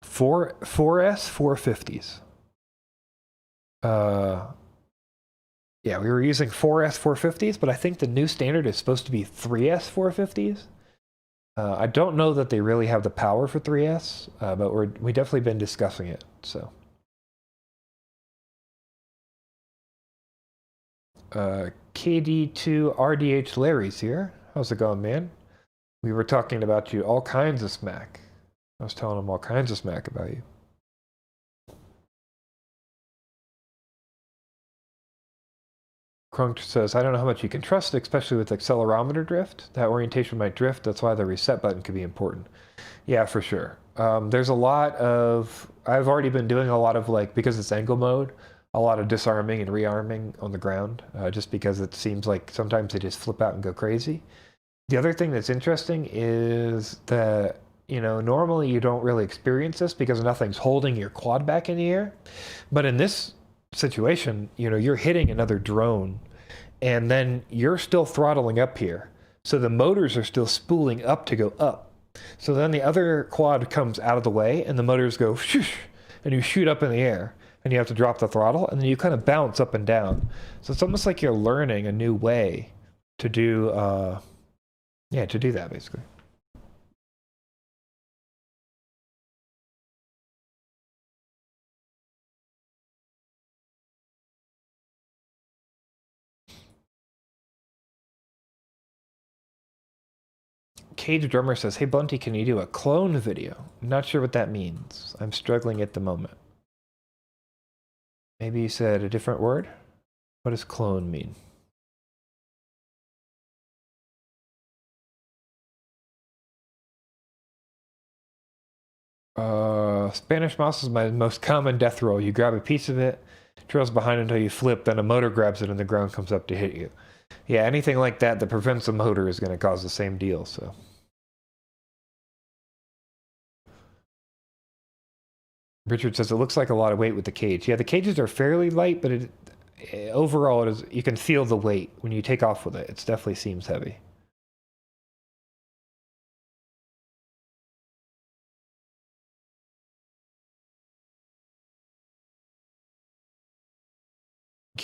4S 450s. Yeah, we were using 4S 450s, but I think the new standard is supposed to be 3S 450s. I don't know that they really have the power for 3S, but we've definitely been discussing it, so. KD2 RDH Larry's here. How's it going, man? We were talking about you all kinds of smack. I was telling him all kinds of smack about you. Crunk says, I don't know how much you can trust, especially with accelerometer drift. That orientation might drift. That's why the reset button could be important. Yeah, for sure. There's a lot of, I've already been doing a lot of like, because it's angle mode, a lot of disarming and rearming on the ground, just because it seems like sometimes they just flip out and go crazy. The other thing that's interesting is that, you know, normally you don't really experience this because nothing's holding your quad back in the air. But in this situation, you know, you're hitting another drone and then you're still throttling up here. So the motors are still spooling up to go up. So then the other quad comes out of the way and the motors go shoosh, and you shoot up in the air and you have to drop the throttle and then you kind of bounce up and down. So it's almost like you're learning a new way to do, yeah, to do that basically. Cage Drummer says, hey Bunty, can you do a clone video? I'm not sure what that means. I'm struggling at the moment. Maybe you said a different word? What does clone mean? Spanish mouse is my most common death roll. You grab a piece of it, trails behind until you flip, then a motor grabs it and the ground comes up to hit you. Yeah, anything like that that prevents the motor is going to cause the same deal, so. Richard says it looks like a lot of weight with the cage. Yeah, the cages are fairly light, but overall it is, you can feel the weight when you take off with it. It definitely seems heavy.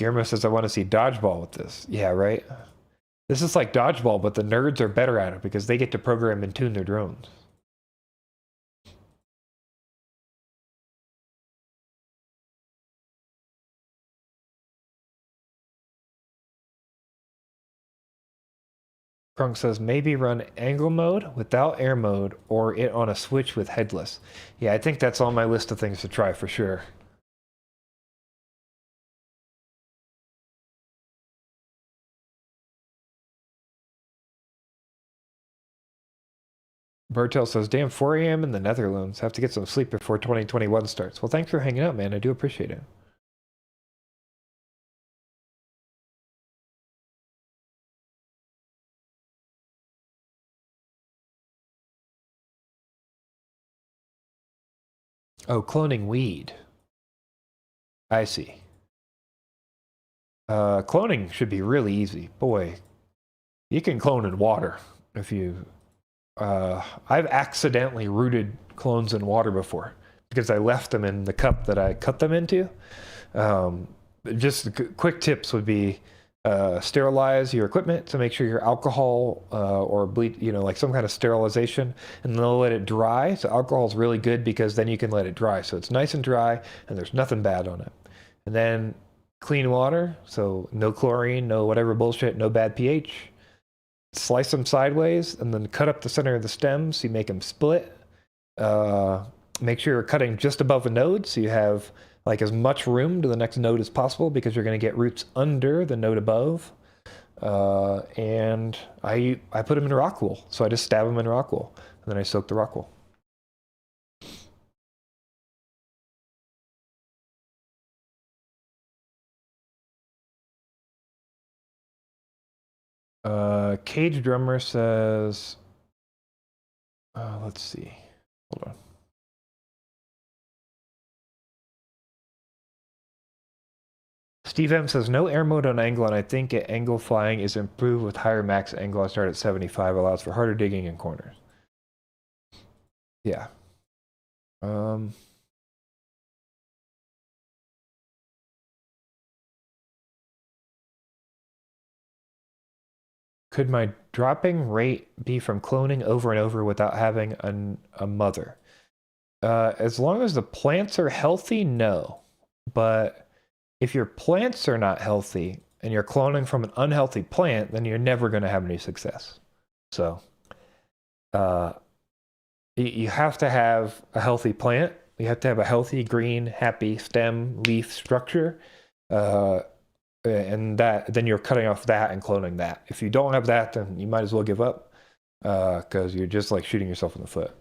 Guillermo says, I want to see dodgeball with this. Yeah, right? This is like dodgeball, but the nerds are better at it because they get to program and tune their drones. Krunk says, maybe run angle mode without air mode or it on a switch with headless. Yeah, I think that's on my list of things to try for sure. Bertel says, damn, 4 a.m. in the Netherlands. Have to get some sleep before 2021 starts. Well, thanks for hanging out, man. I do appreciate it. Oh, cloning weed. I see. Cloning should be really easy. Boy, you can clone in water if you... I've accidentally rooted clones in water before because I left them in the cup that I cut them into. Just quick tips would be sterilize your equipment to make sure your alcohol or bleach, like some kind of sterilization, and then let it dry. So alcohol is really good because then you can let it dry. So it's nice and dry and there's nothing bad on it. And then clean water, so no chlorine, no whatever bullshit, no bad pH. Slice them sideways and then cut up the center of the stem so you make them split. Make sure you're cutting just above a node so you have like as much room to the next node as possible because you're going to get roots under the node above. And I put them in rock wool, so I just stab them in rock wool and then I soak the rock wool. Cage Drummer says, let's see, hold on. Steve M says, no air mode on angle, and I think angle flying is improved with higher max angle. I start at 75, allows for harder digging in corners. Yeah. Could my dropping rate be from cloning over and over without having a mother? As long as the plants are healthy, no. But if your plants are not healthy and you're cloning from an unhealthy plant, then you're never going to have any success. So you have to have a healthy plant. You have to have a healthy, green, happy stem, leaf structure. And then you're cutting off that and cloning that. If you don't have that, then you might as well give up because you're just like shooting yourself in the foot.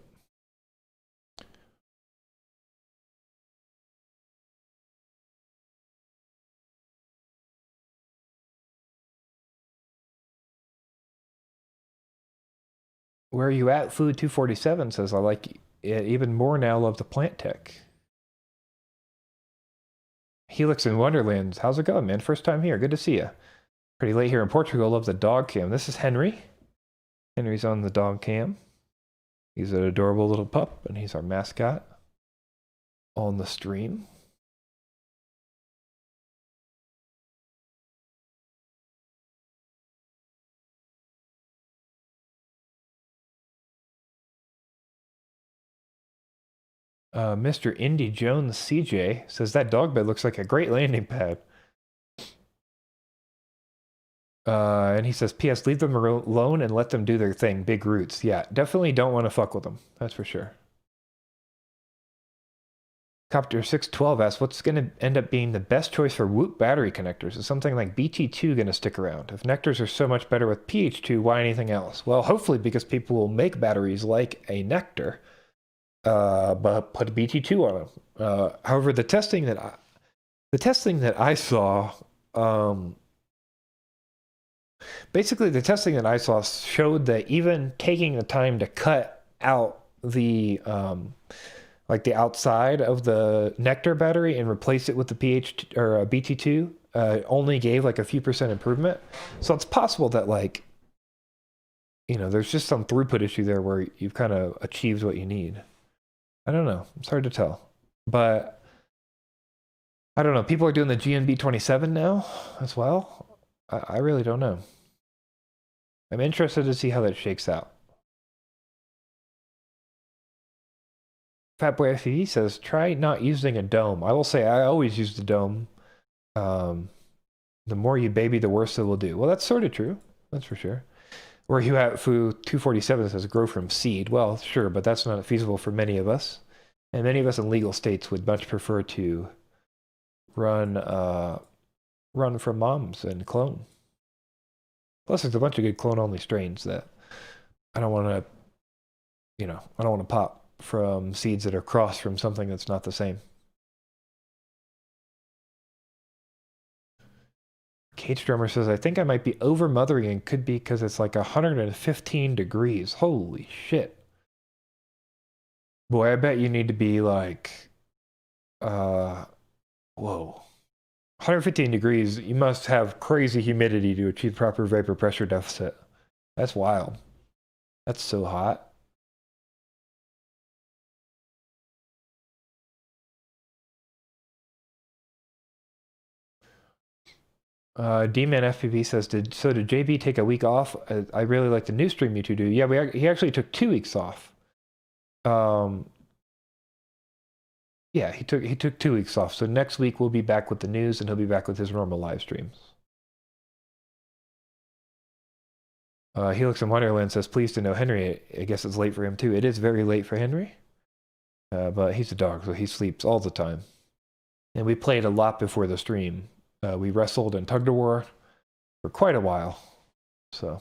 Where are you at? Food 247 says, I like it even more now, love the plant tech. Helix in Wonderlands, how's it going, man? First time here, good to see you. Pretty late here in Portugal, love the dog cam. This is Henry. Henry's on the dog cam. He's an adorable little pup, and he's our mascot on the stream. Mr. Indy Jones CJ says that dog bed looks like a great landing pad. And he says, P.S. leave them alone and let them do their thing. Big roots. Yeah, definitely don't want to fuck with them. That's for sure. Copter 612 asks, what's going to end up being the best choice for Whoop battery connectors? Is something like BT2 going to stick around? If Nectars are so much better with PH2, why anything else? Well, hopefully because people will make batteries like a Nectar, but put BT2 on them. However, the testing that I saw, basically the testing that I saw showed that even taking the time to cut out the like the outside of the Nectar battery and replace it with the PH or BT2 only gave like a few percent improvement. So it's possible that like, there's just some throughput issue there where you've kind of achieved what you need. I don't know. It's hard to tell. But I don't know. People are doing the GNB27 now as well. I really don't know. I'm interested to see how that shakes out. Fatboy FPV says, try not using a dome. I will say I always use the dome. The more you baby, the worse it will do. Well, that's sort of true. That's for sure. Where you have Fu 247 says grow from seed. Well, sure, but that's not feasible for many of us. And many of us in legal states would much prefer to run from moms and clone. Plus, there's a bunch of good clone-only strains that I don't want to, I don't want to pop from seeds that are crossed from something that's not the same. Cage Drummer says, I think I might be over-mothering and could be because it's like 115 degrees. Holy shit. Boy, I bet you need to be like, whoa. 115 degrees, you must have crazy humidity to achieve proper vapor pressure deficit. That's wild. That's so hot. D-Man FPV says, did JB take a week off? I really like the new stream you two do. Yeah, he actually took 2 weeks off. Yeah, he took 2 weeks off. So next week we'll be back with the news and he'll be back with his normal live streams. Helix in Wonderland says, pleased to know Henry. I guess it's late for him too. It is very late for Henry. But he's a dog, so he sleeps all the time. And we played a lot before the stream. We wrestled and tug of war for quite a while. So,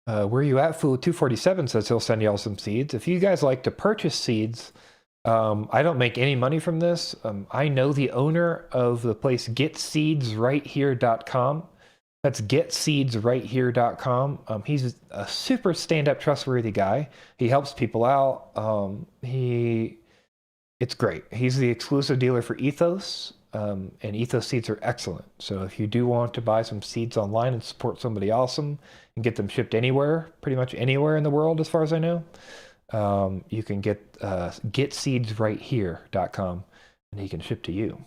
where you at? Fool 247 says he'll send y'all some seeds. If you guys like to purchase seeds, I don't make any money from this. I know the owner of the place getseedsrighthere.com. That's getseedsrighthere.com. He's a super stand-up, trustworthy guy. He helps people out. It's great. He's the exclusive dealer for Ethos, and Ethos seeds are excellent. So if you do want to buy some seeds online and support somebody awesome and get them shipped anywhere, pretty much anywhere in the world, as far as I know, you can get getseedsrighthere.com, and he can ship to you.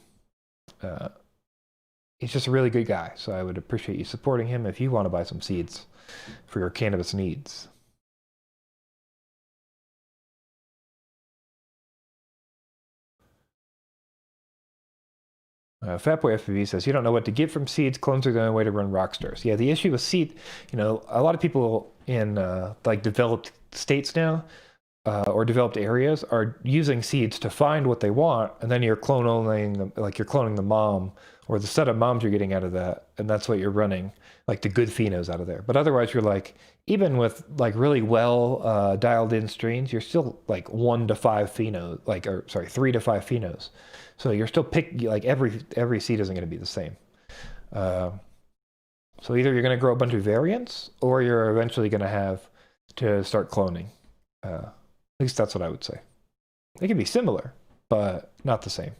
He's just a really good guy, so I would appreciate you supporting him if you want to buy some seeds for your cannabis needs. Fatboy FPV says, you don't know what to get from seeds. Clones are the only way to run rock stars. Yeah, the issue with seed, a lot of people in like developed states now or developed areas are using seeds to find what they want, and then you're cloning the mom or the set of moms you're getting out of that, and that's what you're running, like the good phenos out of there. But otherwise, you're like, even with like really well dialed in strains, you're still like 1 to 5 phenos, 3 to 5 phenos. So you're still like every seed isn't going to be the same. So either you're going to grow a bunch of variants, or you're eventually going to have to start cloning. At least that's what I would say. They can be similar, but not the same.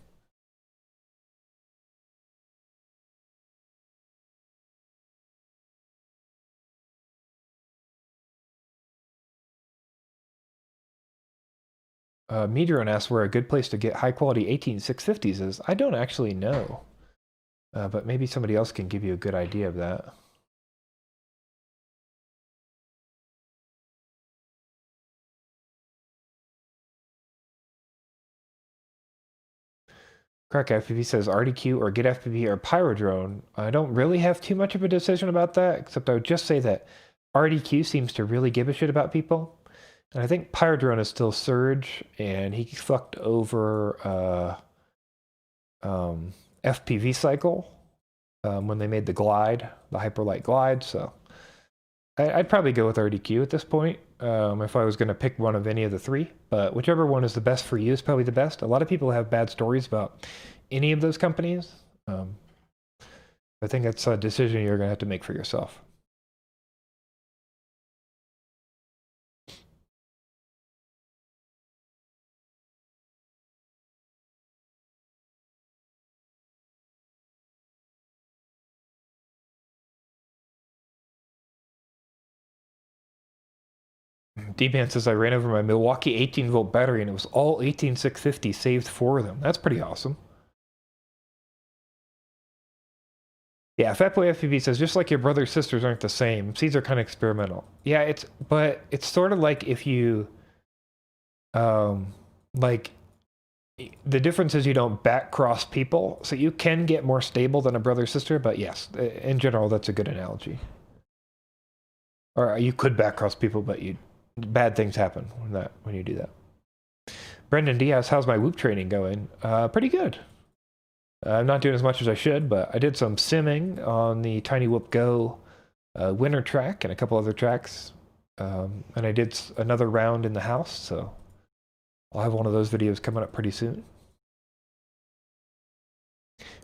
Meteoron asks where a good place to get high quality 18650s is. I don't actually know, but maybe somebody else can give you a good idea of that. Crack FPV says RDQ or Get FPV or Pyrodrone. I don't really have too much of a decision about that, except I would just say that RDQ seems to really give a shit about people. And I think Pyrodrone is still Surge, and he fucked over FPV Cycle when they made the Glide, the Hyperlight Glide. So I'd probably go with RDQ at this point if I was going to pick one of any of the three. But whichever one is the best for you is probably the best. A lot of people have bad stories about any of those companies. I think that's a decision you're going to have to make for yourself. D-Man says I ran over my Milwaukee 18-volt battery and it was all 18650 saved for them. That's pretty awesome. Yeah, Fatboy FPV says, just like your brother's sisters aren't the same. Seeds are kind of experimental. Yeah, but it's sort of like if you, like, the difference is you don't back cross people, so you can get more stable than a brother sister, but yes, in general, that's a good analogy. Or you could back cross people, but bad things happen when you do that. Brendan Diaz, how's my whoop training going? Pretty good. I'm not doing as much as I should, but I did some simming on the Tiny Whoop Go winter track and a couple other tracks. And I did another round in the house, so I'll have one of those videos coming up pretty soon.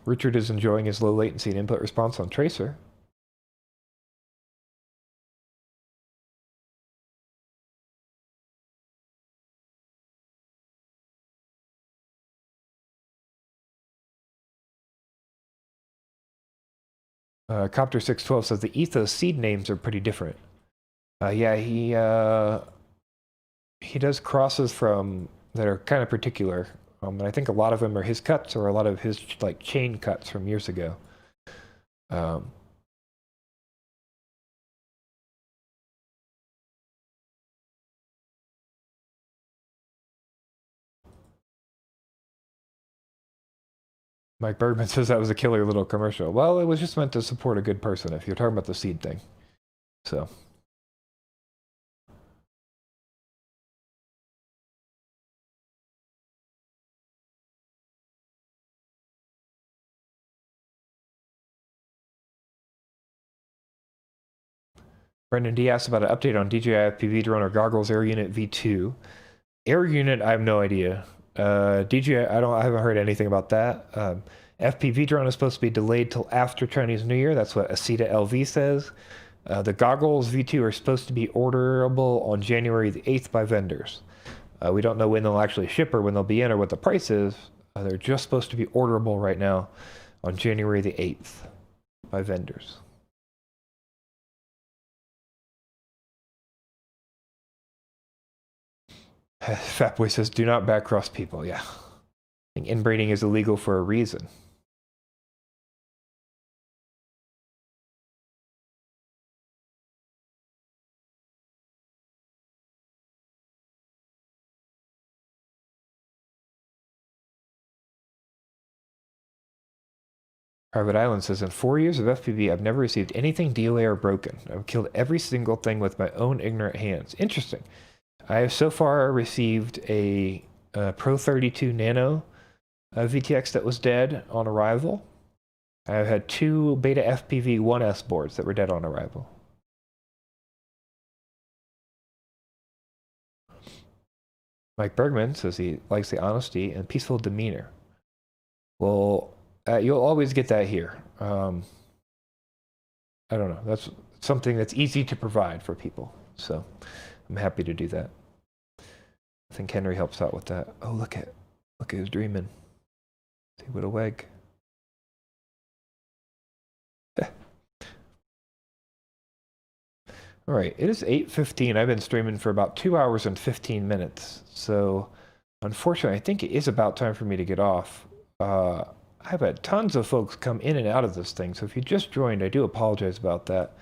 Richard is enjoying his low latency and input response on Tracer. Copter 612 says the Ethos seed names are pretty different. Yeah, he does crosses that are kind of particular. And I think a lot of them are his cuts or a lot of his like chain cuts from years ago. Mike Bergman says that was a killer little commercial. Well, it was just meant to support a good person if you're talking about the seed thing. So. Brendan D asked about an update on DJI FPV drone or goggles Air Unit V2. Air Unit, I have no idea. DJI, I haven't heard anything about that. FPV drone is supposed to be delayed till after Chinese New Year. That's what Aceta LV says. The goggles V2 are supposed to be orderable on January the 8th by vendors. We don't know when they'll actually ship or when they'll be in or what the price is. They're just supposed to be orderable right now on January the 8th by vendors. Fatboy says, do not backcross people. Yeah. I think inbreeding is illegal for a reason. Private Island says, in 4 years of FPV, I've never received anything DOA or broken. I've killed every single thing with my own ignorant hands. Interesting. I have so far received a Pro 32 Nano VTX that was dead on arrival. I've had 2 Beta FPV 1S boards that were dead on arrival. Mike Bergman says he likes the honesty and peaceful demeanor. Well, you'll always get that here. I don't know. That's something that's easy to provide for people. So I'm happy to do that. I think Henry helps out with that. Oh, look at who's dreaming. See what a wag. All right, it is 8:15. I've been streaming for about 2 hours and 15 minutes. So unfortunately, I think it is about time for me to get off. I've had tons of folks come in and out of this thing. So if you just joined, I do apologize about that.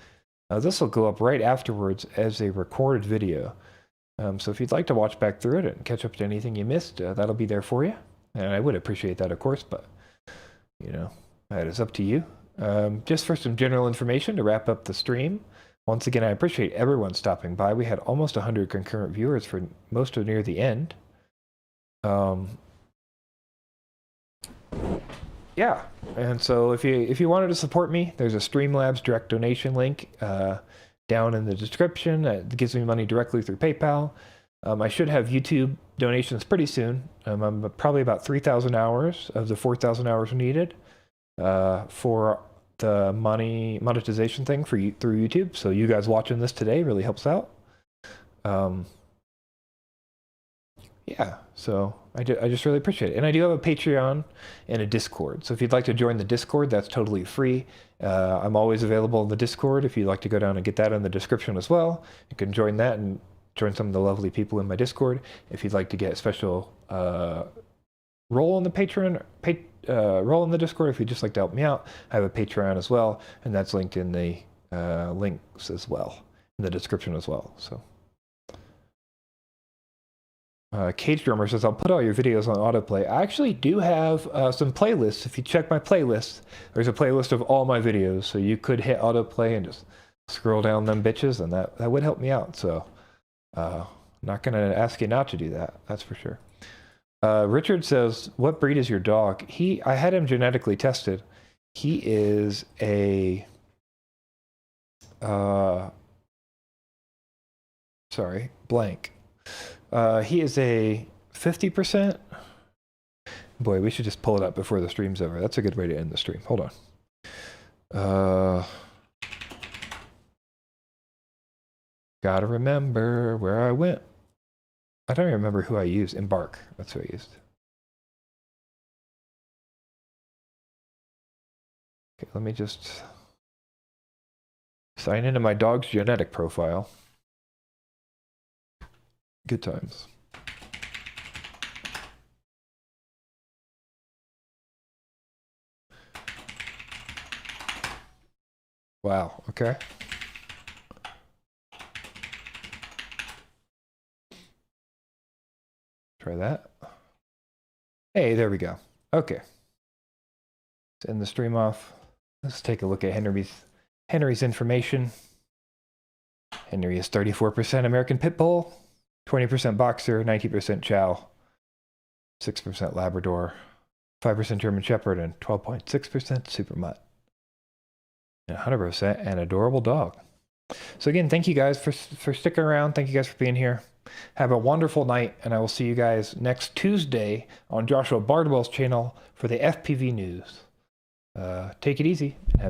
This will go up right afterwards as a recorded video. So if you'd like to watch back through it and catch up to anything you missed, that'll be there for you. And I would appreciate that, of course, but, you know, that is up to you. Just for some general information to wrap up the stream, once again, I appreciate everyone stopping by. We had almost 100 concurrent viewers for most of near the end. Yeah, and so if you wanted to support me, there's a Streamlabs direct donation link down in the description. That gives me money directly through PayPal. I should have YouTube donations pretty soon. I'm probably about 3,000 hours of the 4,000 hours needed for the monetization thing through YouTube. So you guys watching this today really helps out. Yeah, so I just really appreciate it. And I do have a Patreon and a Discord. So if you'd like to join the Discord, that's totally free. I'm always available in the Discord if you'd like to go down and get that in the description as well. You can join that and join some of the lovely people in my Discord. If you'd like to get a special role in the Patreon, role in the Discord, if you'd just like to help me out, I have a Patreon as well, and that's linked in the links as well, in the description as well. So, Cage Drummer says, I'll put all your videos on autoplay. I actually do have some playlists. If you check my playlist, there's a playlist of all my videos, so you could hit autoplay and just scroll down them bitches, and that would help me out. So, not going to ask you not to do that, that's for sure. Richard says, what breed is your dog? I had him genetically tested. He is a, sorry, blank. He is a 50%. Boy, we should just pull it up before the stream's over. That's a good way to end the stream. Hold on. Gotta remember where I went. I don't even remember who I used. Embark. That's who I used. Okay, let me just sign into my dog's genetic profile. Good times. Wow, okay. Try that. Hey, there we go. Okay. Let's end the stream off. Let's take a look at Henry's information. Henry is 34% American Pit Bull, 20% Boxer, 19% Chow, 6% Labrador, 5% German Shepherd, and 12.6% Super Mutt. And 100% an adorable dog. So again, thank you guys for sticking around. Thank you guys for being here. Have a wonderful night, and I will see you guys next Tuesday on Joshua Bardwell's channel for the FPV news. Take it easy and have